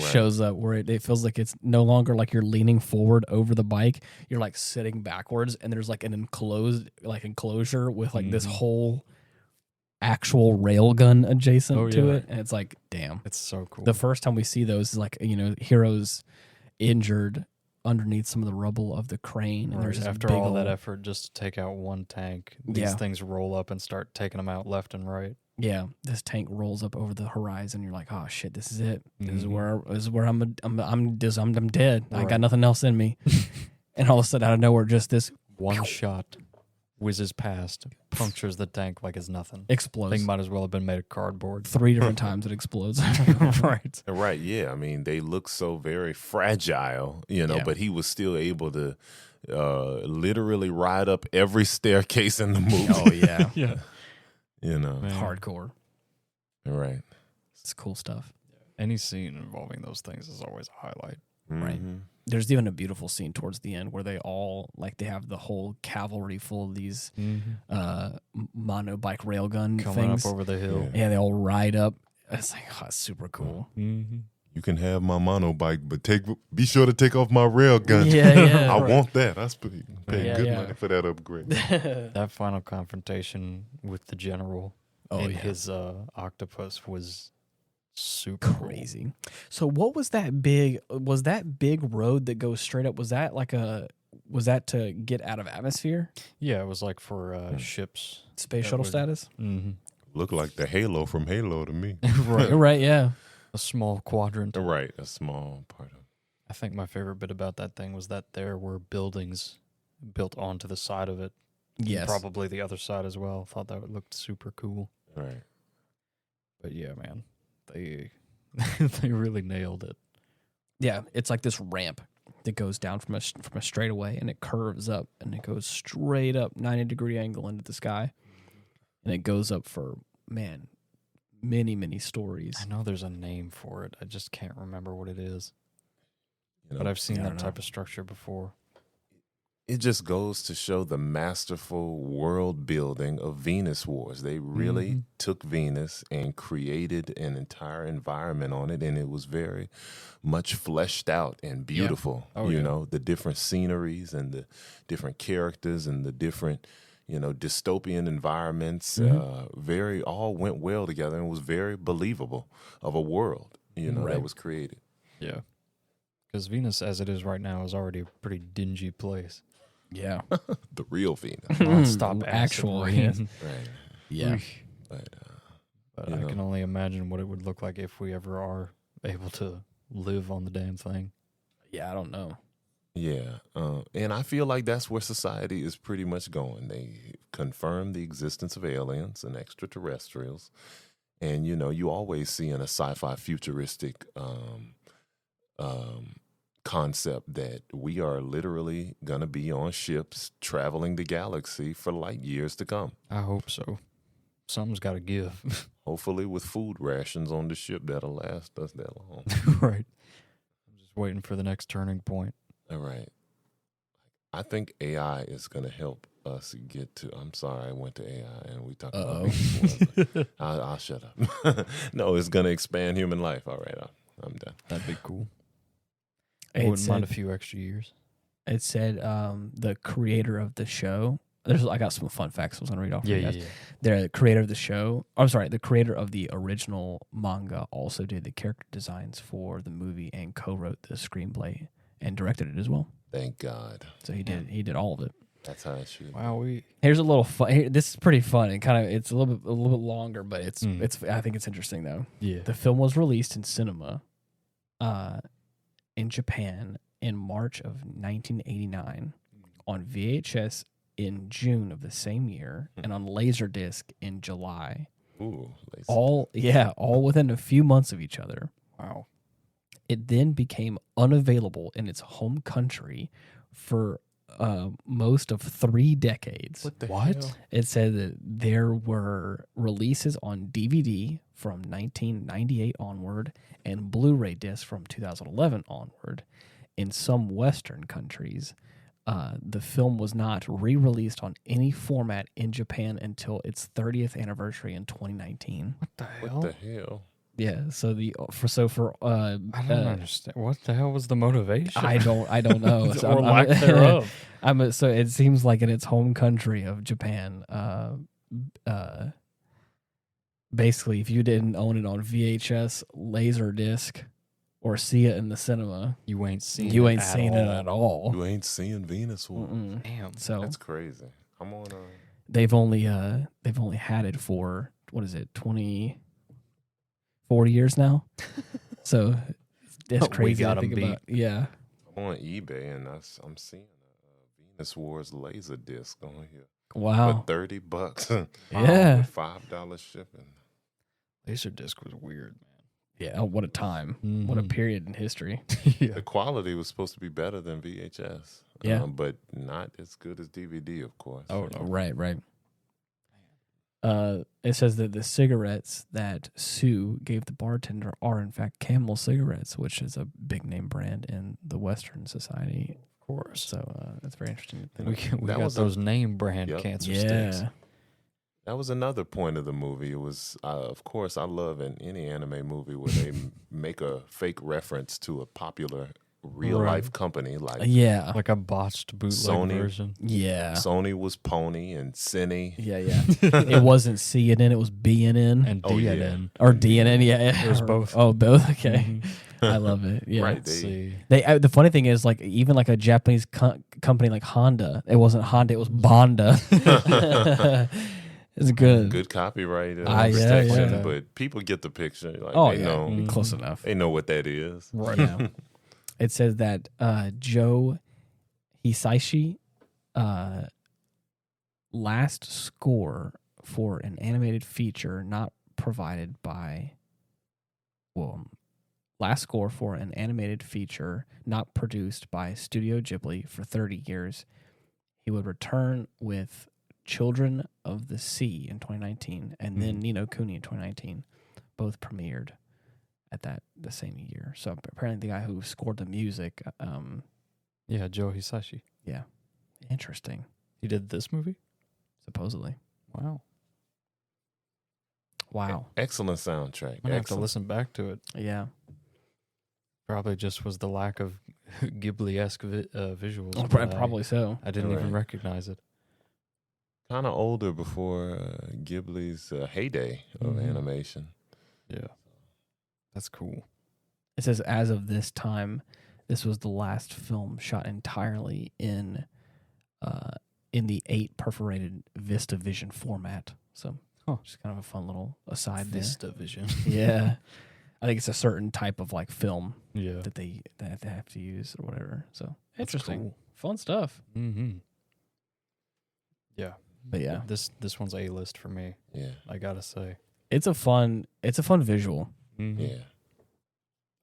Speaker 1: shows up where it feels like it's no longer like you're leaning forward over the bike. You're like sitting backwards, and there's like an enclosure with like this whole actual rail gun adjacent to it, and it's like, damn,
Speaker 2: it's so cool.
Speaker 1: The first time we see those is like, you know, Hero's injured underneath some of the rubble of the crane, and there's
Speaker 2: after all that effort just to take out one tank, these things roll up and start taking them out left and right.
Speaker 1: Yeah, this tank rolls up over the horizon. You're like, oh shit, this is it. This is where I'm dead. I got nothing else in me. And all of a sudden, out of nowhere, just this
Speaker 2: one shot whizzes past, punctures the tank like it's nothing.
Speaker 1: Explodes.
Speaker 2: Thing might as well have been made of cardboard.
Speaker 1: 3 different times it explodes.
Speaker 3: Right, yeah. I mean, they look so very fragile, you know, but he was still able to literally ride up every staircase in the movie.
Speaker 1: Oh, yeah.
Speaker 2: Yeah.
Speaker 3: You know.
Speaker 1: Man. Hardcore.
Speaker 3: Right.
Speaker 1: It's cool stuff.
Speaker 2: Any scene involving those things is always a highlight.
Speaker 1: Right. There's even a beautiful scene towards the end where they all, like, they have the whole cavalry full of these monobike railgun
Speaker 2: coming
Speaker 1: things.
Speaker 2: Up over the hill.
Speaker 1: Yeah, they all ride up. It's like, oh, it's super cool.
Speaker 3: You can have my monobike, but be sure to take off my rail gun.
Speaker 1: Yeah,
Speaker 3: I want that. I pay good money for that upgrade.
Speaker 2: That final confrontation with the general and his octopus was super
Speaker 1: crazy. Cool. So what was that big? Was that big road that goes straight up? Was that to get out of atmosphere?
Speaker 2: Yeah, it was like for ships,
Speaker 1: space shuttle status.
Speaker 3: Look like the Halo from Halo to me.
Speaker 1: Right, yeah.
Speaker 2: A small quadrant.
Speaker 3: Right, a small part of.
Speaker 2: I think my favorite bit about that thing was that there were buildings built onto the side of it.
Speaker 1: Yes.
Speaker 2: Probably the other side as well. Thought that looked super cool.
Speaker 3: Right.
Speaker 2: But yeah, man, they they really nailed it.
Speaker 1: Yeah, it's like this ramp that goes down from a straightaway, and it curves up, and it goes straight up 90-degree angle into the sky, and it goes up for many stories.
Speaker 2: I know there's a name for it. I just can't remember what it is.
Speaker 3: You know,
Speaker 2: But I've seen that type of structure before.
Speaker 3: It just goes to show the masterful world building of Venus Wars. They really took Venus and created an entire environment on it, and it was very much fleshed out and beautiful.
Speaker 2: Yeah.
Speaker 3: You know, the different sceneries and the different characters and the different, dystopian environments, all went well together and was very believable of a world, that was created.
Speaker 2: Yeah. Because Venus, as it is right now, is already a pretty dingy place.
Speaker 1: Yeah.
Speaker 3: The real Venus.
Speaker 2: Non-stop
Speaker 1: actual
Speaker 2: rain.
Speaker 3: Right.
Speaker 1: Yeah.
Speaker 3: But
Speaker 2: I can only imagine what it would look like if we ever are able to live on the damn thing.
Speaker 1: Yeah, I don't know.
Speaker 3: Yeah. And I feel like that's where society is pretty much going. They confirm the existence of aliens and extraterrestrials. And, you always see in a sci-fi futuristic concept that we are literally going to be on ships traveling the galaxy for light years to come.
Speaker 2: I hope so. Something's got to give.
Speaker 3: Hopefully with food rations on the ship that'll last us that long.
Speaker 2: Right. I'm just waiting for the next turning point.
Speaker 3: All right. I think AI is going to help us get to. I'm sorry, I went to AI and we talked about before. I'll shut up. No, it's going to expand human life. All right, I'm done.
Speaker 2: That'd be cool. I
Speaker 1: It
Speaker 2: wouldn't mind a
Speaker 1: said,
Speaker 2: few extra years.
Speaker 1: it said the creator of the show. I got some fun facts I was going to read off for you guys. The creator of the show. I'm sorry, the creator of the original manga also did the character designs for the movie and co-wrote the screenplay and directed it as well.
Speaker 3: Thank God.
Speaker 1: So he did all of it.
Speaker 3: That's how it should.
Speaker 2: Wow,
Speaker 1: Here's a little fun. This is pretty fun and it's a little bit longer, but it's I think it's interesting though.
Speaker 2: Yeah.
Speaker 1: The film was released in cinema in Japan in March of 1989, on VHS in June of the same year, and on Laserdisc in July.
Speaker 3: Ooh,
Speaker 1: all within a few months of each other.
Speaker 2: Wow.
Speaker 1: It then became unavailable in its home country for most of 3 decades.
Speaker 3: What the
Speaker 2: What?
Speaker 3: hell?
Speaker 1: It said that there were releases on DVD from 1998 onward and Blu-ray discs from 2011 onward. In some Western countries, the film was not re-released on any format in Japan until its 30th anniversary in 2019.
Speaker 2: What the hell?
Speaker 3: What the hell?
Speaker 1: Yeah, so
Speaker 2: I don't understand. What the hell was the motivation?
Speaker 1: I don't know. So
Speaker 2: or lack thereof.
Speaker 1: So it seems like in its home country of Japan, basically, if you didn't own it on VHS, Laserdisc, or see it in the cinema,
Speaker 2: You ain't seen
Speaker 1: it at all.
Speaker 3: You ain't seeing Venus Wars.
Speaker 1: Mm-mm.
Speaker 2: Damn.
Speaker 1: So
Speaker 3: That's crazy. I'm on.
Speaker 1: they've only had it for 40 years now. So it's
Speaker 2: We
Speaker 1: crazy
Speaker 2: got
Speaker 1: to
Speaker 2: 'em
Speaker 1: think
Speaker 2: beat.
Speaker 1: about. Yeah.
Speaker 3: I'm on eBay and I'm seeing a Venus Wars laser disc on here
Speaker 1: Wow.
Speaker 3: for $30.
Speaker 1: Yeah.
Speaker 3: With $5 shipping.
Speaker 2: Laserdisc was weird, man.
Speaker 1: Yeah. What a time. What a
Speaker 2: Mhm.
Speaker 1: period in history.
Speaker 3: The quality was supposed to be better than VHS.
Speaker 1: Yeah.
Speaker 3: But not as good as DVD, of course.
Speaker 2: Oh, no.
Speaker 1: Right. It says that the cigarettes that Sue gave the bartender are in fact Camel cigarettes, which is a big name brand in the Western society.
Speaker 2: Of course.
Speaker 1: So that's very interesting to
Speaker 2: We
Speaker 1: think.
Speaker 2: got those name brand
Speaker 3: Yep.
Speaker 2: cancer sticks.
Speaker 1: Yeah.
Speaker 3: That was another point of the movie. It was, of course, I love in any anime movie where they make a fake reference to a popular real life company like
Speaker 1: Yeah.
Speaker 2: Like a botched bootleg
Speaker 3: Sony.
Speaker 2: version.
Speaker 1: Yeah.
Speaker 3: Sony was Pony and Cine.
Speaker 1: Yeah. It wasn't CNN, it was BNN.
Speaker 2: And
Speaker 3: Oh, yeah.
Speaker 2: DNN.
Speaker 1: Or DNN, yeah.
Speaker 2: It was both.
Speaker 1: Oh, both? Okay.
Speaker 2: Mhm.
Speaker 1: I love it. Yeah.
Speaker 3: Right.
Speaker 2: Let's see.
Speaker 1: The funny thing is, like, even like a Japanese company like Honda, it wasn't Honda, it was Bonda. It's good.
Speaker 3: Good copyright
Speaker 1: yeah,
Speaker 3: protection,
Speaker 2: yeah.
Speaker 3: but people get the picture. Like,
Speaker 1: Oh,
Speaker 3: they
Speaker 1: yeah.
Speaker 3: know,
Speaker 1: Close enough.
Speaker 3: they know what that is.
Speaker 1: Right. Yeah. It says that Joe Hisaishi last score for an animated feature not provided by, last score for an animated feature not produced by Studio Ghibli for 30 years. He would return with Children of the Sea in 2019 and then Ni no Kuni in 2019. Both premiered at the same year. So apparently the guy who scored the music,
Speaker 2: Yeah, Joe Hisaishi.
Speaker 1: yeah, interesting.
Speaker 2: He did this movie?
Speaker 1: Supposedly.
Speaker 2: Wow.
Speaker 1: Wow.
Speaker 3: Excellent soundtrack.
Speaker 2: I'm going to have to listen back to it.
Speaker 1: Yeah.
Speaker 2: Probably just was the lack of Ghibli-esque visuals.
Speaker 1: Oh,
Speaker 2: but
Speaker 1: probably so.
Speaker 2: I didn't even
Speaker 3: Right.
Speaker 2: recognize it.
Speaker 3: Kind of older before Ghibli's heyday of animation.
Speaker 2: Yeah. That's cool.
Speaker 1: It says, as of this time, this was the last film shot entirely in the 8 perforated VistaVision format. So, just kind of a fun little aside there.
Speaker 2: VistaVision.
Speaker 1: Yeah. I think it's a certain type of like film
Speaker 2: Yeah.
Speaker 1: that they have to use or whatever. So,
Speaker 2: That's
Speaker 1: interesting.
Speaker 2: cool.
Speaker 1: Fun stuff.
Speaker 2: Mm-hmm. Yeah.
Speaker 1: But yeah,
Speaker 2: This one's A-list for me,
Speaker 3: Yeah.
Speaker 2: I gotta say.
Speaker 1: it's a fun visual.
Speaker 2: Mm-hmm.
Speaker 3: Yeah.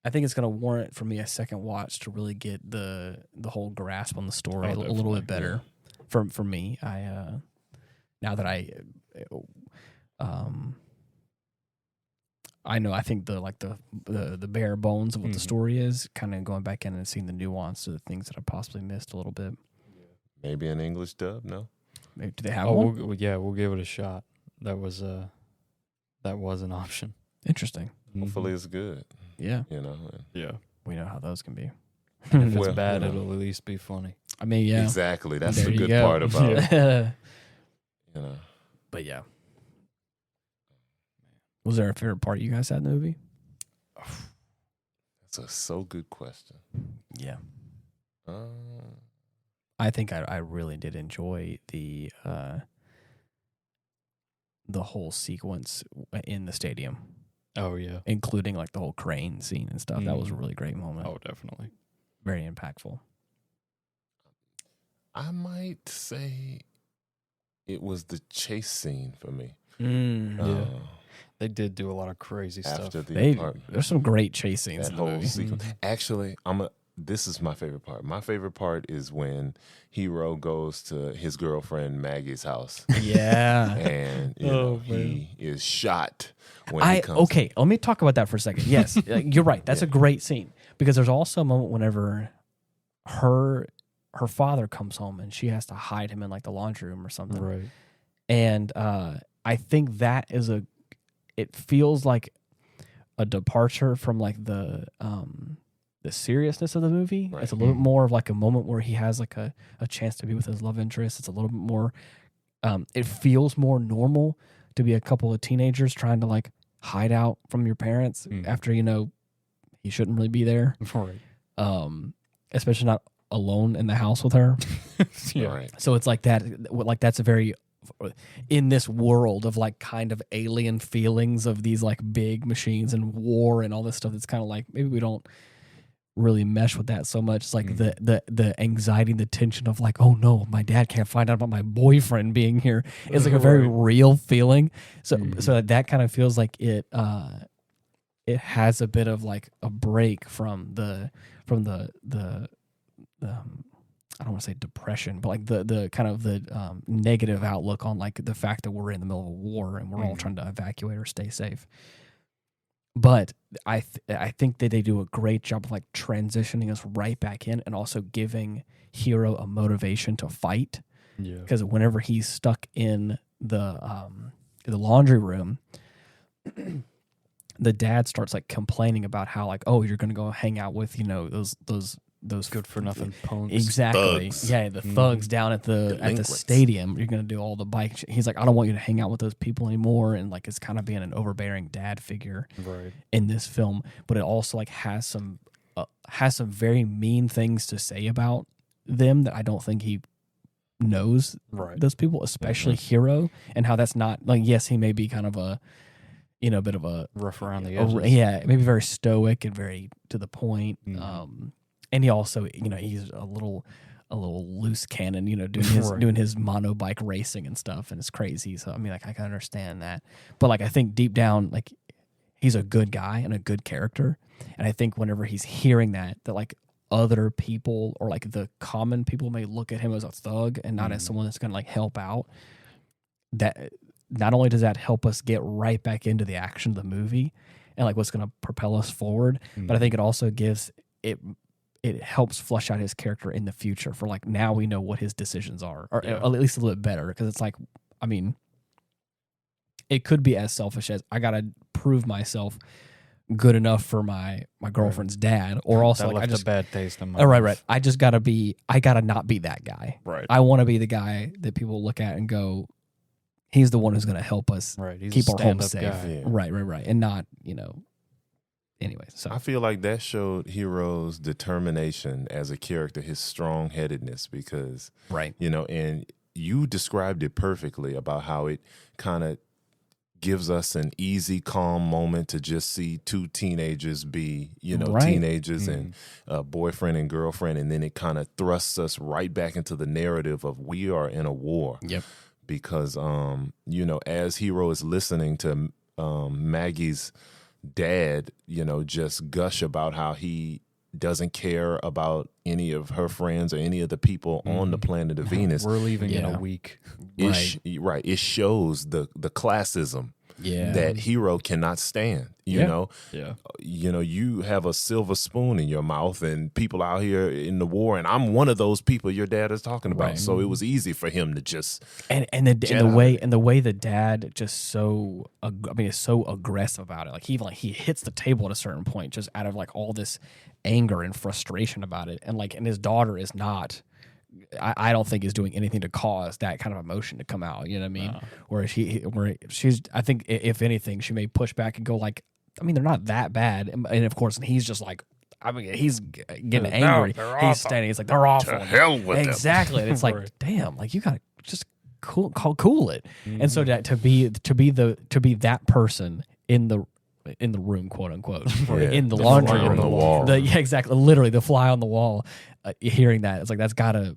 Speaker 1: I think it's going to warrant for me a second watch to really get the whole grasp on the story a little bit better. For me, I now that I know, I think the bare bones of what the story is, kind of going back in and seeing the nuance of the things that I possibly missed a little bit.
Speaker 3: Maybe an English dub, no?
Speaker 1: Maybe, do they have one?
Speaker 2: We'll give it a shot. That was an option.
Speaker 1: Interesting.
Speaker 3: Hopefully it's good,
Speaker 1: Yeah.
Speaker 3: you know?
Speaker 2: Yeah.
Speaker 1: We know how those can be.
Speaker 2: If it's
Speaker 3: Well,
Speaker 2: bad,
Speaker 3: you know.
Speaker 2: it'll at least be funny.
Speaker 1: I mean, yeah.
Speaker 3: Exactly. That's
Speaker 1: There
Speaker 3: the
Speaker 1: you
Speaker 3: good
Speaker 1: go.
Speaker 3: part about it, you know?
Speaker 1: But yeah. Was there a favorite part you guys had in the movie?
Speaker 3: That's a so good question.
Speaker 1: Yeah. I think I really did enjoy the whole sequence in the stadium,
Speaker 2: Oh, yeah.
Speaker 1: including like the whole crane scene and stuff. That was a really great moment.
Speaker 2: Oh, definitely.
Speaker 1: Very impactful.
Speaker 3: I might say it was the chase scene for me.
Speaker 2: Yeah. They did do a lot of crazy
Speaker 3: After
Speaker 2: stuff.
Speaker 3: the apartment.
Speaker 1: There's some great chase scenes
Speaker 3: That
Speaker 1: in the
Speaker 3: whole
Speaker 1: movie.
Speaker 3: sequence. Actually, this is my favorite part. My favorite part is when Hero goes to his girlfriend Maggie's house.
Speaker 1: Yeah.
Speaker 3: And he is shot when he comes.
Speaker 1: Okay, let me talk about that for a second. Yes, you're right. That's a great scene because there's also a moment whenever her father comes home and she has to hide him in like the laundry room or something.
Speaker 2: Right.
Speaker 1: And I think that is it feels like a departure from like the seriousness of the movie.
Speaker 3: Right.
Speaker 1: It's a little bit more of like a moment where he has like a chance to be with his love interest. It's a little bit more, it feels more normal to be a couple of teenagers trying to like hide out from your parents after, you shouldn't really be there.
Speaker 2: Right.
Speaker 1: Especially not alone in the house with her.
Speaker 2: Yeah.
Speaker 3: Right.
Speaker 1: So it's like that, like that's a very, in this world of like kind of alien feelings of these like big machines and war and all this stuff, it's kind of like maybe we don't really mesh with that so much. It's like the anxiety and the tension of like, oh no, my dad can't find out about my boyfriend being here. It's like a very real feeling. So that kind of feels like it has a bit of like a break from the I don't want to say depression, but like the kind of the negative outlook on like the fact that we're in the middle of a war and we're all trying to evacuate or stay safe. But I think that they do a great job of like transitioning us right back in and also giving Hero a motivation to fight.
Speaker 2: Yeah.
Speaker 1: Because whenever he's stuck in the laundry room, the dad starts like complaining about how like, oh, you're gonna go hang out with those
Speaker 2: Good for nothing punks.
Speaker 1: Exactly.
Speaker 3: Thugs.
Speaker 1: Yeah, the thugs down at the
Speaker 3: Delinquents.
Speaker 1: stadium. You're gonna do all the bike. He's like, I don't want you to hang out with those people anymore, and like it's kind of being an overbearing dad figure
Speaker 2: Right.
Speaker 1: in this film. But it also like has some very mean things to say about them that I don't think he knows those people, especially Hero, and how that's not like, yes, he may be kind of a, bit of a
Speaker 2: rough around the edges.
Speaker 1: Maybe very stoic and very to the point. And he also, he's a little loose cannon, doing his mono bike racing and stuff, and it's crazy. So I mean, like, I can understand that, but like, I think deep down, like, he's a good guy and a good character, and I think whenever he's hearing that like other people or like the common people may look at him as a thug and not as someone that's going to like help out, that not only does that help us get right back into the action of the movie and like what's going to propel us forward, but I think it also gives it helps flush out his character in the future for like, now we know what his decisions are, or at least a little bit better, because it's like, I mean, it could be as selfish as, I got to prove myself good enough for my girlfriend's dad, or also
Speaker 2: that
Speaker 1: like,
Speaker 2: left a bad taste in my mouth.
Speaker 1: Right. I gotta not be that guy.
Speaker 2: Right.
Speaker 1: I want to be the guy that people look at and go, he's the one who's going to help us keep our home safe.
Speaker 2: Guy.
Speaker 3: Yeah.
Speaker 1: Right. And not, anyway. So
Speaker 3: I feel like that showed Hero's determination as a character, his strong-headedness, because, and you described it perfectly about how it kind of gives us an easy, calm moment to just see two teenagers be, teenagers and boyfriend and girlfriend, and then it kind of thrusts us right back into the narrative of we are in a war.
Speaker 1: Yep.
Speaker 3: Because, as Hero is listening to Maggie's dad, just gush about how he doesn't care about any of her friends or any of the people on the planet of Venus.
Speaker 2: We're leaving in a week.
Speaker 3: It shows the classism that Hero cannot stand. You know, you have a silver spoon in your mouth, and people out here in the war, and I'm one of those people your dad is talking about.
Speaker 1: Right.
Speaker 3: So it was easy for him to just
Speaker 1: the way the dad just is so aggressive about it. Like he hits the table at a certain point just out of like all this anger and frustration about it, and his daughter is not. I don't think is doing anything to cause that kind of emotion to come out. You know what I mean? Where she's, I think if anything, she may push back and go like, I mean, they're not that bad. And of course, he's just like, I mean, he's getting angry. He's standing. He's like, they're awful.
Speaker 3: To hell with them.
Speaker 1: Exactly. And it's like, damn, like you gotta just cool it. And so to be that person in the room, quote unquote, or in the laundry room,
Speaker 3: on the wall.
Speaker 1: Exactly, literally the fly on the wall. Hearing that, it's like it's got to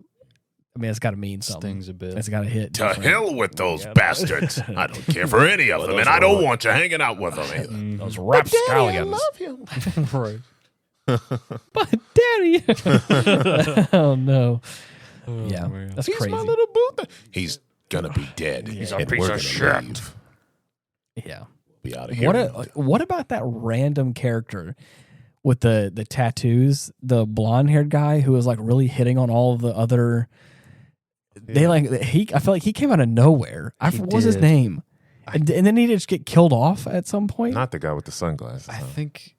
Speaker 1: mean something.
Speaker 2: Stings a bit.
Speaker 1: It's got to hit.
Speaker 3: To hell with those bastards. I don't care for any of them, and I don't want you hanging out with them either.
Speaker 1: Those rapscallions.
Speaker 3: I love you.
Speaker 2: Right.
Speaker 1: But Daddy. Oh no. Yeah,
Speaker 2: man.
Speaker 1: that's
Speaker 3: He's
Speaker 1: crazy.
Speaker 3: my little boo. He's gonna be dead.
Speaker 2: He's a
Speaker 3: and
Speaker 2: piece
Speaker 3: we're
Speaker 2: of
Speaker 3: gonna
Speaker 2: shit.
Speaker 3: leave.
Speaker 1: Yeah.
Speaker 3: Be out of here.
Speaker 1: What about that random character with the tattoos, the blonde-haired guy who was like really hitting on all of the other? They I feel like he came out of nowhere. What was his name? And then he just get killed off at some point.
Speaker 3: Not the guy with the sunglasses.
Speaker 2: I think.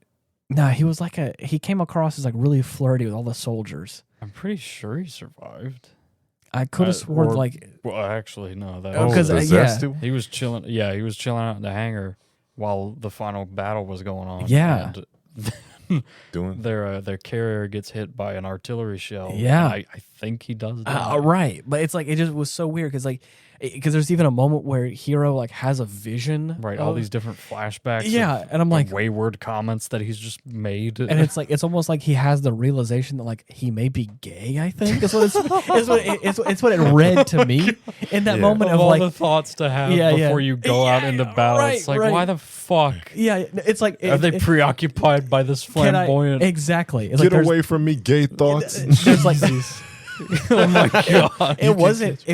Speaker 1: No, he was like he came across as like really flirty with all the soldiers.
Speaker 2: I'm pretty sure he survived.
Speaker 1: I could have sworn
Speaker 2: Well, actually, no.
Speaker 1: because
Speaker 2: He was chilling. Yeah, he was chilling out in the hangar while the final battle was going on.
Speaker 1: Yeah.
Speaker 2: And
Speaker 3: Doing
Speaker 2: their carrier gets hit by an artillery shell.
Speaker 1: Yeah.
Speaker 2: I think he does that.
Speaker 1: Right. But it's like, it just was so weird because there's even a moment where Hero like has a vision.
Speaker 2: Right. All these different flashbacks.
Speaker 1: Yeah. And I'm like,
Speaker 2: wayward comments that he's just made.
Speaker 1: and it's like, it's almost like he has the realization that like he may be gay, I think. It's what it read to me in that moment of
Speaker 2: all
Speaker 1: like
Speaker 2: the thoughts to have before you go out into battle. It's like, why the fuck?
Speaker 1: Yeah. It's like,
Speaker 2: are they preoccupied by this flamboyant?
Speaker 1: Exactly. It's
Speaker 3: Get
Speaker 1: like
Speaker 3: away from me, gay thoughts.
Speaker 1: There's like
Speaker 2: Oh my god!
Speaker 1: It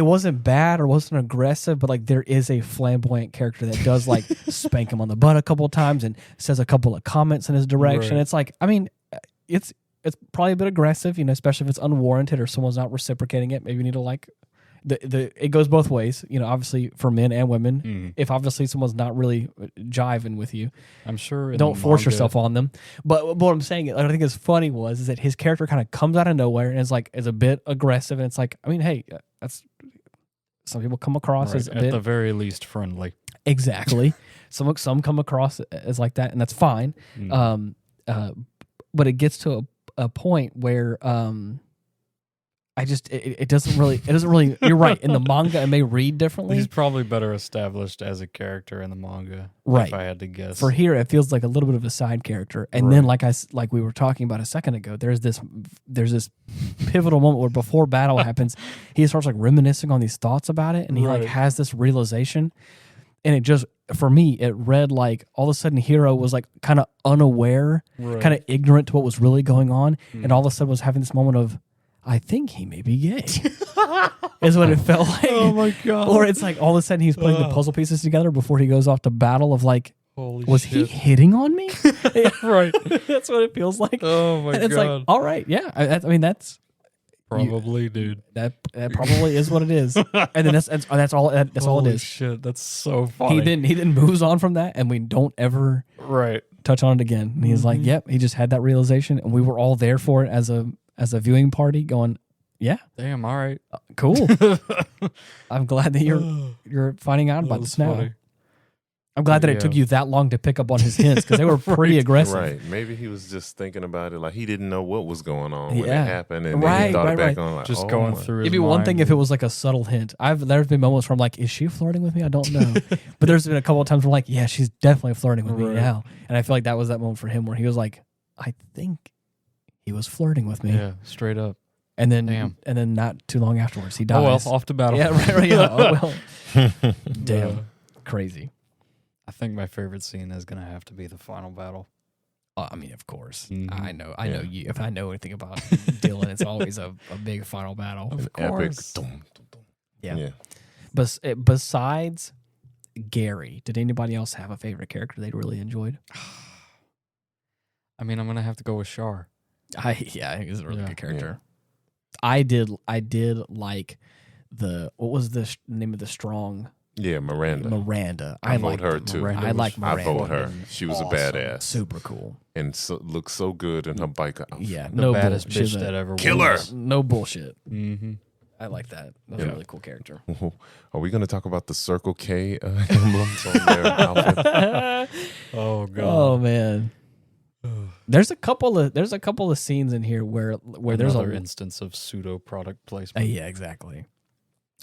Speaker 1: wasn't bad or wasn't aggressive, but like there is a flamboyant character that does like spank him on the butt a couple of times and says a couple of comments in his direction.
Speaker 2: Right.
Speaker 1: It's like, I mean, it's probably a bit aggressive, especially if it's unwarranted or someone's not reciprocating it. Maybe you need to like it goes both ways, obviously for men and women. If obviously someone's not really jiving with you,
Speaker 2: I'm sure
Speaker 1: don't force yourself on them. But what I'm saying, I think is funny is that his character kind of comes out of nowhere and is a bit aggressive, and it's like, I mean, hey, that's some people come across as a bit,
Speaker 2: at the very least friendly.
Speaker 1: Exactly. Some come across as like that, and that's fine. But it gets to a point where it doesn't really. You're right. In the manga, it may read differently.
Speaker 2: He's probably better established as a character in the manga,
Speaker 1: right?
Speaker 2: If I had to guess.
Speaker 1: For here, it feels like a little bit of a side character, and then like we were talking about a second ago, there's this pivotal moment where before battle happens, he starts like reminiscing on these thoughts about it, and he like has this realization, and it just for me it read like all of a sudden Hiro was like kind of unaware, kind of ignorant to what was really going on, and all of a sudden was having this moment of, I think he may be gay, is what it felt like.
Speaker 2: Oh my God.
Speaker 1: Or it's like all of a sudden he's putting the puzzle pieces together before he goes off to battle of like,
Speaker 2: holy
Speaker 1: was
Speaker 2: shit.
Speaker 1: he hitting on me?
Speaker 2: Right.
Speaker 1: That's what it feels like.
Speaker 2: Oh my
Speaker 1: and it's
Speaker 2: God.
Speaker 1: like, all right, yeah. I mean, that's
Speaker 2: Probably, dude.
Speaker 1: that probably is what it is. And then that's all all it
Speaker 2: Holy
Speaker 1: is.
Speaker 2: shit, that's so funny.
Speaker 1: He then moves on from that, and we don't ever touch on it again. And he's like, yep, he just had that realization, and we were all there for it as a viewing party, going, yeah,
Speaker 2: damn, all right,
Speaker 1: cool. I'm glad that you're finding out about this now.
Speaker 2: Funny.
Speaker 1: I'm glad that it took you that long to pick up on his hints, because they were pretty aggressive.
Speaker 3: Right. Maybe he was just thinking about it like he didn't know what was going on when it happened, and then
Speaker 1: Right,
Speaker 3: he thought
Speaker 1: right,
Speaker 3: back
Speaker 1: right.
Speaker 3: on like,
Speaker 2: Just
Speaker 3: oh
Speaker 2: going
Speaker 3: my-
Speaker 2: through his
Speaker 1: It'd be one
Speaker 2: mind.
Speaker 1: thing if it was like a subtle hint. There's been moments where I'm like, is she flirting with me? I don't know. But there's been a couple of times where I'm like, yeah, she's definitely flirting with me
Speaker 2: Right.
Speaker 1: now. And I feel like that was that moment for him where he was like, I think he was flirting with me.
Speaker 2: Yeah, straight up.
Speaker 1: And then
Speaker 2: Damn.
Speaker 1: and then not too long afterwards, he
Speaker 2: Oh
Speaker 1: dies.
Speaker 2: well, off to battle.
Speaker 1: Yeah, right. Yeah. Oh well. Damn.
Speaker 2: Yeah.
Speaker 1: Crazy.
Speaker 2: I think my favorite scene is gonna have to be the final battle.
Speaker 1: I mean, of course.
Speaker 2: Mhm.
Speaker 1: I know
Speaker 3: Yeah.
Speaker 1: you. If I know anything about Dylan, it's always a big final battle.
Speaker 3: An
Speaker 2: Of
Speaker 3: epic.
Speaker 2: course.
Speaker 3: Dum, dum, dum.
Speaker 1: Yeah.
Speaker 3: Yeah.
Speaker 1: But besides Gary, did anybody else have a favorite character they really enjoyed?
Speaker 2: I mean, I'm gonna have to go with Char.
Speaker 1: I think he's a really
Speaker 2: Yeah.
Speaker 1: good character. I did like what was the name of the strong
Speaker 3: Yeah, Miranda.
Speaker 1: I
Speaker 3: vote
Speaker 1: liked
Speaker 3: her too.
Speaker 2: Miranda
Speaker 1: I like
Speaker 2: was-
Speaker 3: I
Speaker 1: Miranda.
Speaker 3: vote her. She was
Speaker 1: Awesome.
Speaker 3: a badass
Speaker 1: Super cool.
Speaker 3: and looked so good in her bike outfit.
Speaker 1: Yeah,
Speaker 2: The
Speaker 1: no
Speaker 2: baddest
Speaker 1: bull- she's
Speaker 2: bitch
Speaker 1: a-
Speaker 2: that ever
Speaker 3: Killer.
Speaker 2: was.
Speaker 1: No bullshit.
Speaker 2: Mm-hmm.
Speaker 1: I like that. That's a
Speaker 3: Yeah.
Speaker 1: really cool character.
Speaker 3: Are we going to talk about the Circle K emblems on their outfit?
Speaker 2: Oh god.
Speaker 1: Oh man. There's a couple of scenes in here where there's
Speaker 2: Another
Speaker 1: a
Speaker 2: instance of pseudo product placement.
Speaker 1: yeah, exactly.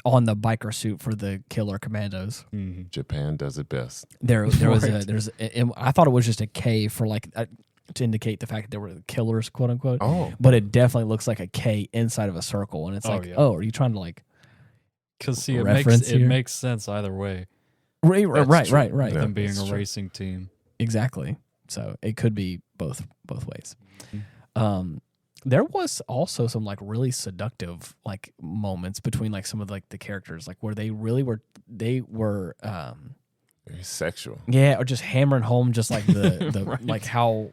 Speaker 1: On the biker suit for the killer commandos.
Speaker 2: Mm-hmm.
Speaker 3: Japan does it best.
Speaker 1: There was
Speaker 2: Right.
Speaker 1: I thought it was just a K for like to indicate the fact that they were killers, quote unquote.
Speaker 3: Oh,
Speaker 1: But it definitely looks like a K inside of a circle, and it's
Speaker 2: Oh,
Speaker 1: like,
Speaker 2: yeah.
Speaker 1: oh, are you trying to like
Speaker 2: Because see, it
Speaker 1: Reference
Speaker 2: makes it
Speaker 1: here?
Speaker 2: makes sense either way.
Speaker 1: right,
Speaker 3: That's true.
Speaker 1: right,
Speaker 3: Yeah,
Speaker 2: Them being
Speaker 3: that's
Speaker 2: a
Speaker 3: true.
Speaker 2: racing team.
Speaker 1: exactly. So it could be both ways.
Speaker 2: Mhm.
Speaker 1: There was also some like really seductive like moments between like some of like the characters, like where they really were
Speaker 3: very sexual.
Speaker 1: yeah, or just hammering home just like the
Speaker 2: Right.
Speaker 1: like how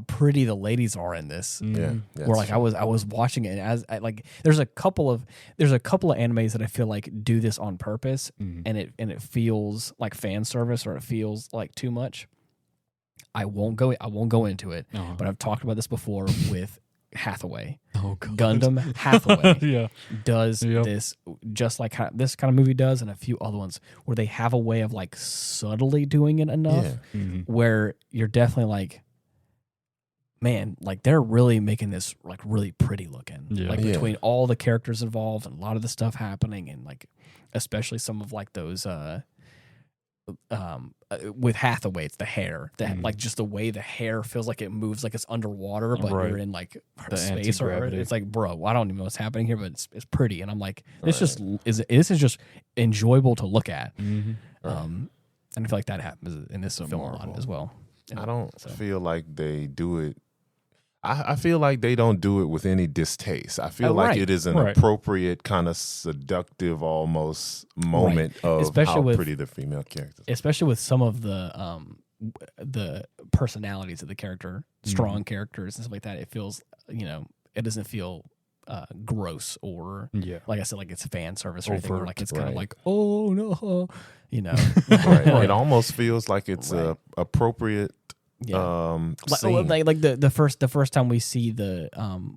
Speaker 1: pretty the ladies are in this.
Speaker 2: Mhm.
Speaker 3: Yeah,
Speaker 1: Where like I was watching it, and like there's a couple of animes that I feel like do this on purpose,
Speaker 2: Mhm.
Speaker 1: and it feels like fan service, or it feels like too much. I won't go into it,
Speaker 2: Uh-huh.
Speaker 1: but I've talked about this before with Hathaway.
Speaker 2: Oh god.
Speaker 1: Gundam Hathaway
Speaker 2: Yeah.
Speaker 1: does
Speaker 2: Yep.
Speaker 1: this just like how this kind of movie does, and a few other ones where they have a way of like subtly doing it enough
Speaker 3: Yeah.
Speaker 2: Mhm.
Speaker 1: where you're definitely like, man, like they're really making this like really pretty looking.
Speaker 2: Yeah.
Speaker 1: Like
Speaker 3: Yeah.
Speaker 1: between all the characters involved and a lot of the stuff happening, and like especially some of like those with Hathaway, it's the hair that
Speaker 2: Mhm.
Speaker 1: like just the way the hair feels like it moves like it's underwater, but
Speaker 2: Right.
Speaker 1: you're in like
Speaker 2: The
Speaker 1: space, or
Speaker 2: anti-gravity.
Speaker 1: it's like, bro, I don't even know what's happening here, but it's pretty, and I'm like, this is just enjoyable to look at.
Speaker 2: Mhm.
Speaker 1: And I feel like that happens in this
Speaker 3: It's a
Speaker 1: film a lot
Speaker 3: marvel.
Speaker 1: as well.
Speaker 3: I don't
Speaker 1: So.
Speaker 3: feel like they do it. I feel like they don't do it with any distaste. I feel
Speaker 1: Oh,
Speaker 3: like
Speaker 1: right.
Speaker 3: it is an
Speaker 2: Right.
Speaker 3: appropriate kind of seductive almost moment of
Speaker 1: Especially
Speaker 3: how
Speaker 1: with-
Speaker 3: pretty the female characters.
Speaker 1: Especially with some of the personalities of the character, strong characters and stuff like that. It feels, it doesn't feel gross or
Speaker 2: Yeah.
Speaker 1: like I said, like it's fan service or anything. Where
Speaker 3: Overt,
Speaker 1: like it's kind of
Speaker 3: right.
Speaker 1: like, oh no,
Speaker 3: Right. It almost feels like it's
Speaker 1: Right.
Speaker 3: a appropriate
Speaker 1: yeah.
Speaker 3: scene.
Speaker 1: Like the first time we see the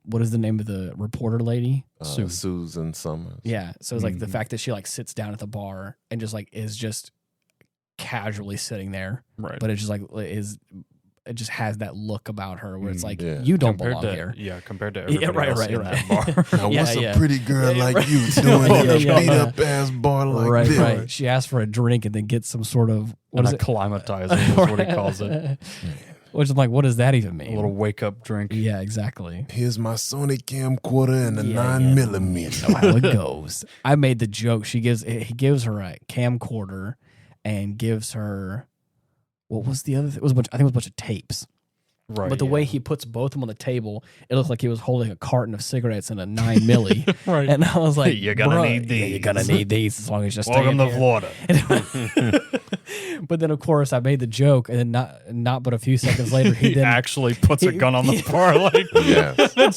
Speaker 1: what is the name of the reporter lady?
Speaker 3: Susan Summers.
Speaker 1: Yeah. So it's like the
Speaker 2: Mhm.
Speaker 1: fact that she like sits down at the bar and just like is just casually sitting there,
Speaker 2: Right.
Speaker 1: but it's just like is it just has that look about her where it's like
Speaker 3: yeah.
Speaker 1: you don't
Speaker 2: compared
Speaker 1: belong
Speaker 2: to,
Speaker 1: here.
Speaker 2: Yeah, compared to everybody
Speaker 1: right,
Speaker 2: else
Speaker 1: right,
Speaker 2: in
Speaker 1: right.
Speaker 2: that bar.
Speaker 3: Now,
Speaker 1: Yeah,
Speaker 3: what's
Speaker 1: yeah.
Speaker 3: a pretty girl
Speaker 1: Yeah,
Speaker 3: like
Speaker 1: right.
Speaker 3: you doing in a
Speaker 1: Yeah,
Speaker 3: beat up ass bar like
Speaker 1: right,
Speaker 3: this?
Speaker 1: right. She asked for a drink and then gets some sort of what is
Speaker 2: a
Speaker 1: it?
Speaker 2: climatizer is what he calls it.
Speaker 1: Which I'm like, what does that even mean?
Speaker 2: A little wake up drink.
Speaker 1: Yeah, exactly.
Speaker 3: Here's my Sony camcorder and a
Speaker 1: Yeah,
Speaker 3: 9mm.
Speaker 1: Know how it goes. I made the joke. He gives her a camcorder and gives her what was the other thing? It was I think it was a bunch of tapes.
Speaker 2: Right.
Speaker 1: But the way he puts both of them on the table, it looked like he was holding a carton of cigarettes and a 9 milli.
Speaker 2: Right.
Speaker 1: And I was like,
Speaker 2: You're gonna need
Speaker 1: yeah,
Speaker 2: these.
Speaker 1: you're gonna need these as long as you're
Speaker 2: Welcome
Speaker 1: staying
Speaker 2: to
Speaker 1: here.
Speaker 2: Florida.
Speaker 1: But then, of course, I made the joke, and then not but a few seconds later, he
Speaker 2: He
Speaker 1: then
Speaker 2: actually puts a gun on the bar. Like,
Speaker 3: Yes.
Speaker 2: and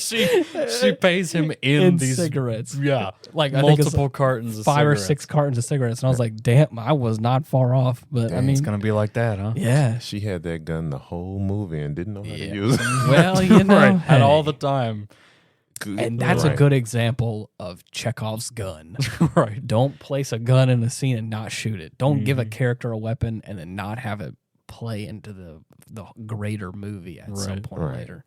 Speaker 2: she pays him in these
Speaker 1: cigarettes.
Speaker 2: Yeah,
Speaker 1: Like I think it's
Speaker 2: multiple cartons of
Speaker 1: 5 or
Speaker 2: cigarettes.
Speaker 1: 6 cartons of cigarettes, and I was like, "Damn, I was not far off." But I
Speaker 3: Damn,
Speaker 1: mean,
Speaker 2: It's gonna be like that, huh?
Speaker 1: yeah.
Speaker 3: She had that gun the whole movie and didn't know how
Speaker 1: Yeah.
Speaker 3: to use it.
Speaker 1: Well, you know,
Speaker 2: Right. And
Speaker 1: hey.
Speaker 2: all the time.
Speaker 1: And that's a
Speaker 3: Right.
Speaker 1: good example of Chekhov's gun.
Speaker 2: Right.
Speaker 1: Don't place a gun in a scene and not shoot it. Don't give a character a weapon and then not have it play into the greater movie at some
Speaker 2: Right.
Speaker 1: point
Speaker 3: Right.
Speaker 1: later.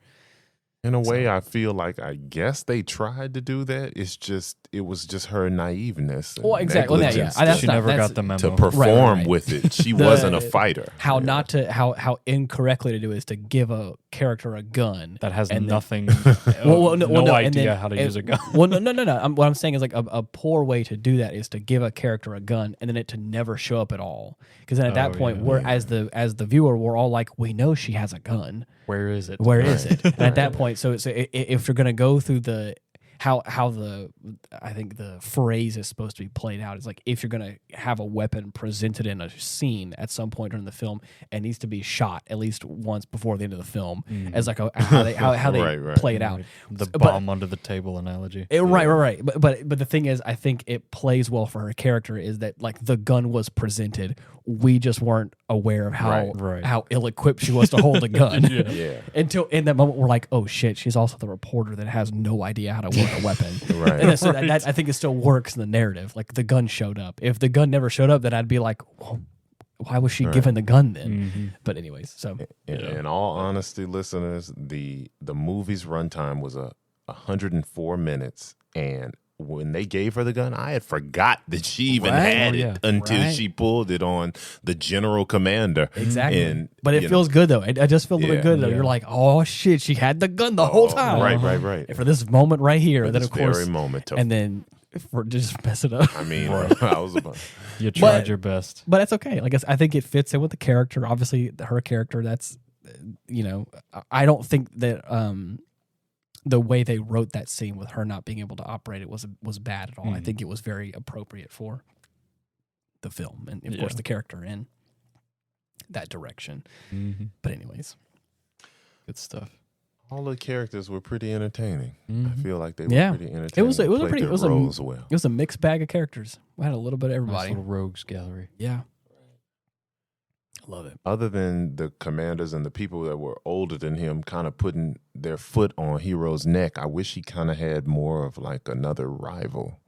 Speaker 3: In a way, I feel like I guess they tried to do that. It was just her naiveness. And
Speaker 1: Well, exactly. Yeah,
Speaker 3: negligence
Speaker 1: that's
Speaker 2: She
Speaker 1: not-
Speaker 2: never
Speaker 1: that's-
Speaker 2: got the memo.
Speaker 3: to perform
Speaker 1: right.
Speaker 3: with it. She wasn't a fighter.
Speaker 1: How
Speaker 3: Yeah.
Speaker 1: not to how incorrectly to do is to give a character a gun
Speaker 2: That has
Speaker 1: and then-
Speaker 2: nothing.
Speaker 1: no,
Speaker 2: no
Speaker 1: and
Speaker 2: idea
Speaker 1: then-
Speaker 2: how to use a gun.
Speaker 1: Well, no. What I'm saying is like a poor way to do that is to give a character a gun and then it to never show up at all. Because then at that
Speaker 2: Oh,
Speaker 1: point,
Speaker 2: yeah.
Speaker 1: we're as the viewer, we're all like, we know she has a gun.
Speaker 2: Where is it?
Speaker 1: Where is
Speaker 3: Right.
Speaker 1: it? And at that point, so if you're going to go through the how I think the phrase is supposed to be played out is like if you're going to have a weapon presented in a scene at some point during the film, it needs to be shot at least once before the end of the film as like how they
Speaker 3: Right.
Speaker 1: play it out.
Speaker 2: The
Speaker 1: But-
Speaker 2: bomb under the table analogy.
Speaker 1: Right. But the thing is, I think it plays well for her character is that like the gun was presented. We just weren't aware of
Speaker 2: Right.
Speaker 1: how ill equipped she was to hold a gun.
Speaker 3: Yeah.
Speaker 1: Until in that moment, we're like, oh shit, she's also the reporter that has no idea how to work a weapon.
Speaker 3: Right.
Speaker 1: And then, so that I think it still works in the narrative. Like the gun showed up. If the gun never showed up, then I'd be like, well, why was she given the gun then? But anyways, so
Speaker 3: In all honesty, listeners, the movie's runtime was 104 minutes, and when they gave her the gun, I had forgot that she even
Speaker 1: Right.
Speaker 3: had
Speaker 2: Oh,
Speaker 3: it
Speaker 2: yeah.
Speaker 3: until
Speaker 1: Right.
Speaker 3: she pulled it on the general commander.
Speaker 1: exactly.
Speaker 3: And,
Speaker 1: But it
Speaker 3: you
Speaker 1: feels good though. I just feel a little
Speaker 3: Yeah.
Speaker 1: good though.
Speaker 2: Yeah.
Speaker 1: You're like, oh shit, she had the gun the whole time.
Speaker 3: Right.
Speaker 1: And for this moment right here,
Speaker 3: For
Speaker 1: then
Speaker 3: this
Speaker 1: of course,
Speaker 3: very moment.
Speaker 1: and then for just mess it up.
Speaker 3: I mean, I was about.
Speaker 2: You tried
Speaker 1: But-
Speaker 2: your best.
Speaker 1: But it's okay. Like I think it fits in with the character. Obviously, her character. That's I don't think that the way they wrote that scene with her not being able to operate it was bad at all. I think it was very appropriate for the film and of course the character in that direction. But anyways,
Speaker 2: Good stuff.
Speaker 3: All the characters were pretty entertaining. I feel like they were
Speaker 1: Yeah.
Speaker 3: pretty entertaining.
Speaker 1: It was a
Speaker 3: Played
Speaker 1: pretty-
Speaker 3: their
Speaker 1: it was a-
Speaker 3: roles well.
Speaker 1: it was a mixed bag of characters. We had a little bit of
Speaker 2: Nice
Speaker 1: everybody.
Speaker 2: little rogues gallery.
Speaker 1: Yeah, I love it.
Speaker 3: Other than the commanders and the people that were older than him kind of putting their foot on Hero's neck, I wish he kind of had more of like another rival.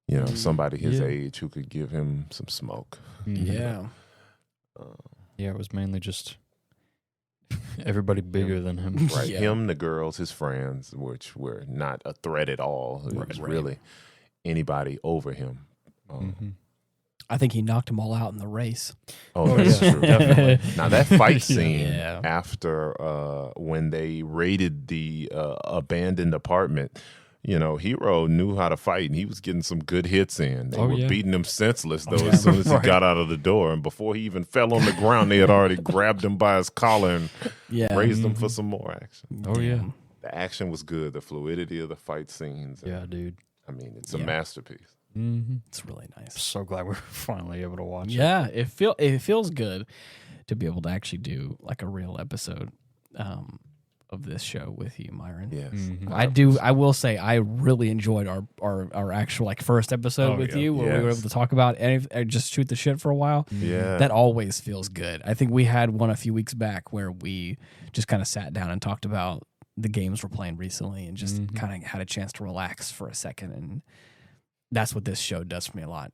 Speaker 3: You know, somebody his
Speaker 2: Yeah.
Speaker 3: age who could give him some smoke.
Speaker 1: Yeah,
Speaker 2: Yeah, it was mainly just everybody bigger than him.
Speaker 3: Right.
Speaker 1: Yeah.
Speaker 3: Him, the girls, his friends, which were not a threat at all. It was
Speaker 1: Right.
Speaker 3: really anybody over him.
Speaker 1: I think he knocked them all out in the race.
Speaker 3: Oh, that's
Speaker 2: yeah,
Speaker 3: true.
Speaker 2: definitely.
Speaker 3: Now that fight scene
Speaker 1: Yeah.
Speaker 3: after when they raided the abandoned apartment, you know, Hero knew how to fight, and he was getting some good hits in. They
Speaker 2: Oh,
Speaker 3: were
Speaker 2: yeah.
Speaker 3: beating him senseless though as soon as he
Speaker 2: Right.
Speaker 3: got out of the door, and before he even fell on the ground, they had already grabbed him by his collar and
Speaker 1: Yeah,
Speaker 3: raised him for some more action.
Speaker 2: Oh, yeah.
Speaker 1: Damn.
Speaker 3: The action was good. The fluidity of the fight scenes.
Speaker 2: Yeah, dude.
Speaker 3: I mean, it's a
Speaker 1: Yeah.
Speaker 3: masterpiece.
Speaker 1: It's really nice.
Speaker 2: So glad we're finally able to watch it.
Speaker 1: Yeah, it feels good to be able to actually do like a real episode of this show with you, Myron.
Speaker 3: Yes.
Speaker 1: I will say I really enjoyed our actual like first episode
Speaker 2: Oh,
Speaker 1: with
Speaker 2: yeah.
Speaker 1: you where we were
Speaker 3: Yes.
Speaker 1: able to talk about and just shoot the shit for a while.
Speaker 3: Yeah.
Speaker 1: That always feels good. I think we had one a few weeks back where we just kind of sat down and talked about the games we're playing recently and just kind of had a chance to relax for a second, and that's what this show does for me a lot.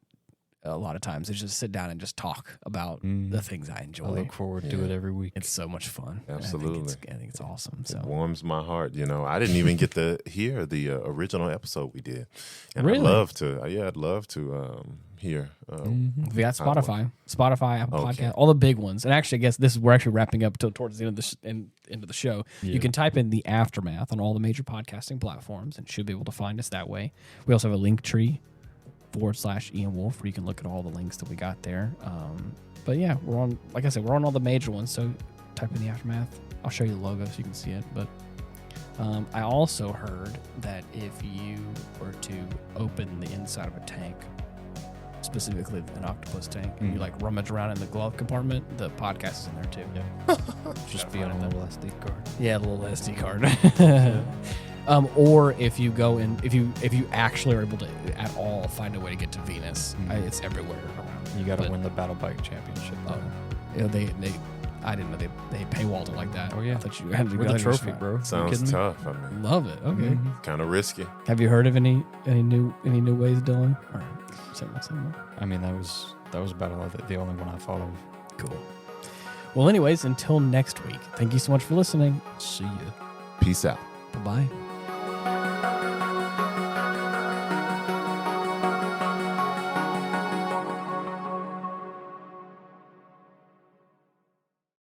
Speaker 1: a lot of times is just sit down and just talk about the things I enjoy.
Speaker 2: I look forward to it every week.
Speaker 1: It's so much fun.
Speaker 3: Absolutely.
Speaker 1: I think it's awesome. So
Speaker 3: it warms my heart. I didn't even get to hear the original episode we did. And
Speaker 1: Really?
Speaker 3: I'd love to hear.
Speaker 1: we got Spotify, Apple Podcast, all the big ones. And actually, I guess we're actually wrapping up towards the end of end of the show. Yeah. You can type in the Aftermath on all the major podcasting platforms and should be able to find us that way. We also have a link tree /Ian Wolf where you can look at all the links that we got there. But yeah, we're on, like I said, we're on all the major ones. So type in the Aftermath. I'll show you the logo so you can see it. But I also heard that if you were to open the inside of a tank, specifically an octopus tank, and you like rummage around in the glove compartment, the podcast is in there too.
Speaker 2: Yeah. Just be on a little SD card.
Speaker 1: Yeah, a little SD card. Or if you go in, if you actually are able to at all find a way to get to Venus, it's everywhere around.
Speaker 2: You got to win the battle bike championship.
Speaker 1: I didn't know they paywalled it like that.
Speaker 2: Oh yeah,
Speaker 1: I thought you had to
Speaker 2: with
Speaker 1: go
Speaker 2: the trophy, bro.
Speaker 3: Sounds tough. I mean,
Speaker 1: love it. Okay,
Speaker 3: kind of risky.
Speaker 1: Have you heard of any new ways, Dylan? Or similar?
Speaker 2: I mean, that was about the only one I thought of.
Speaker 1: Cool. Well, anyways, until next week. Thank you so much for listening.
Speaker 2: See ya.
Speaker 3: Peace out.
Speaker 1: Bye-bye.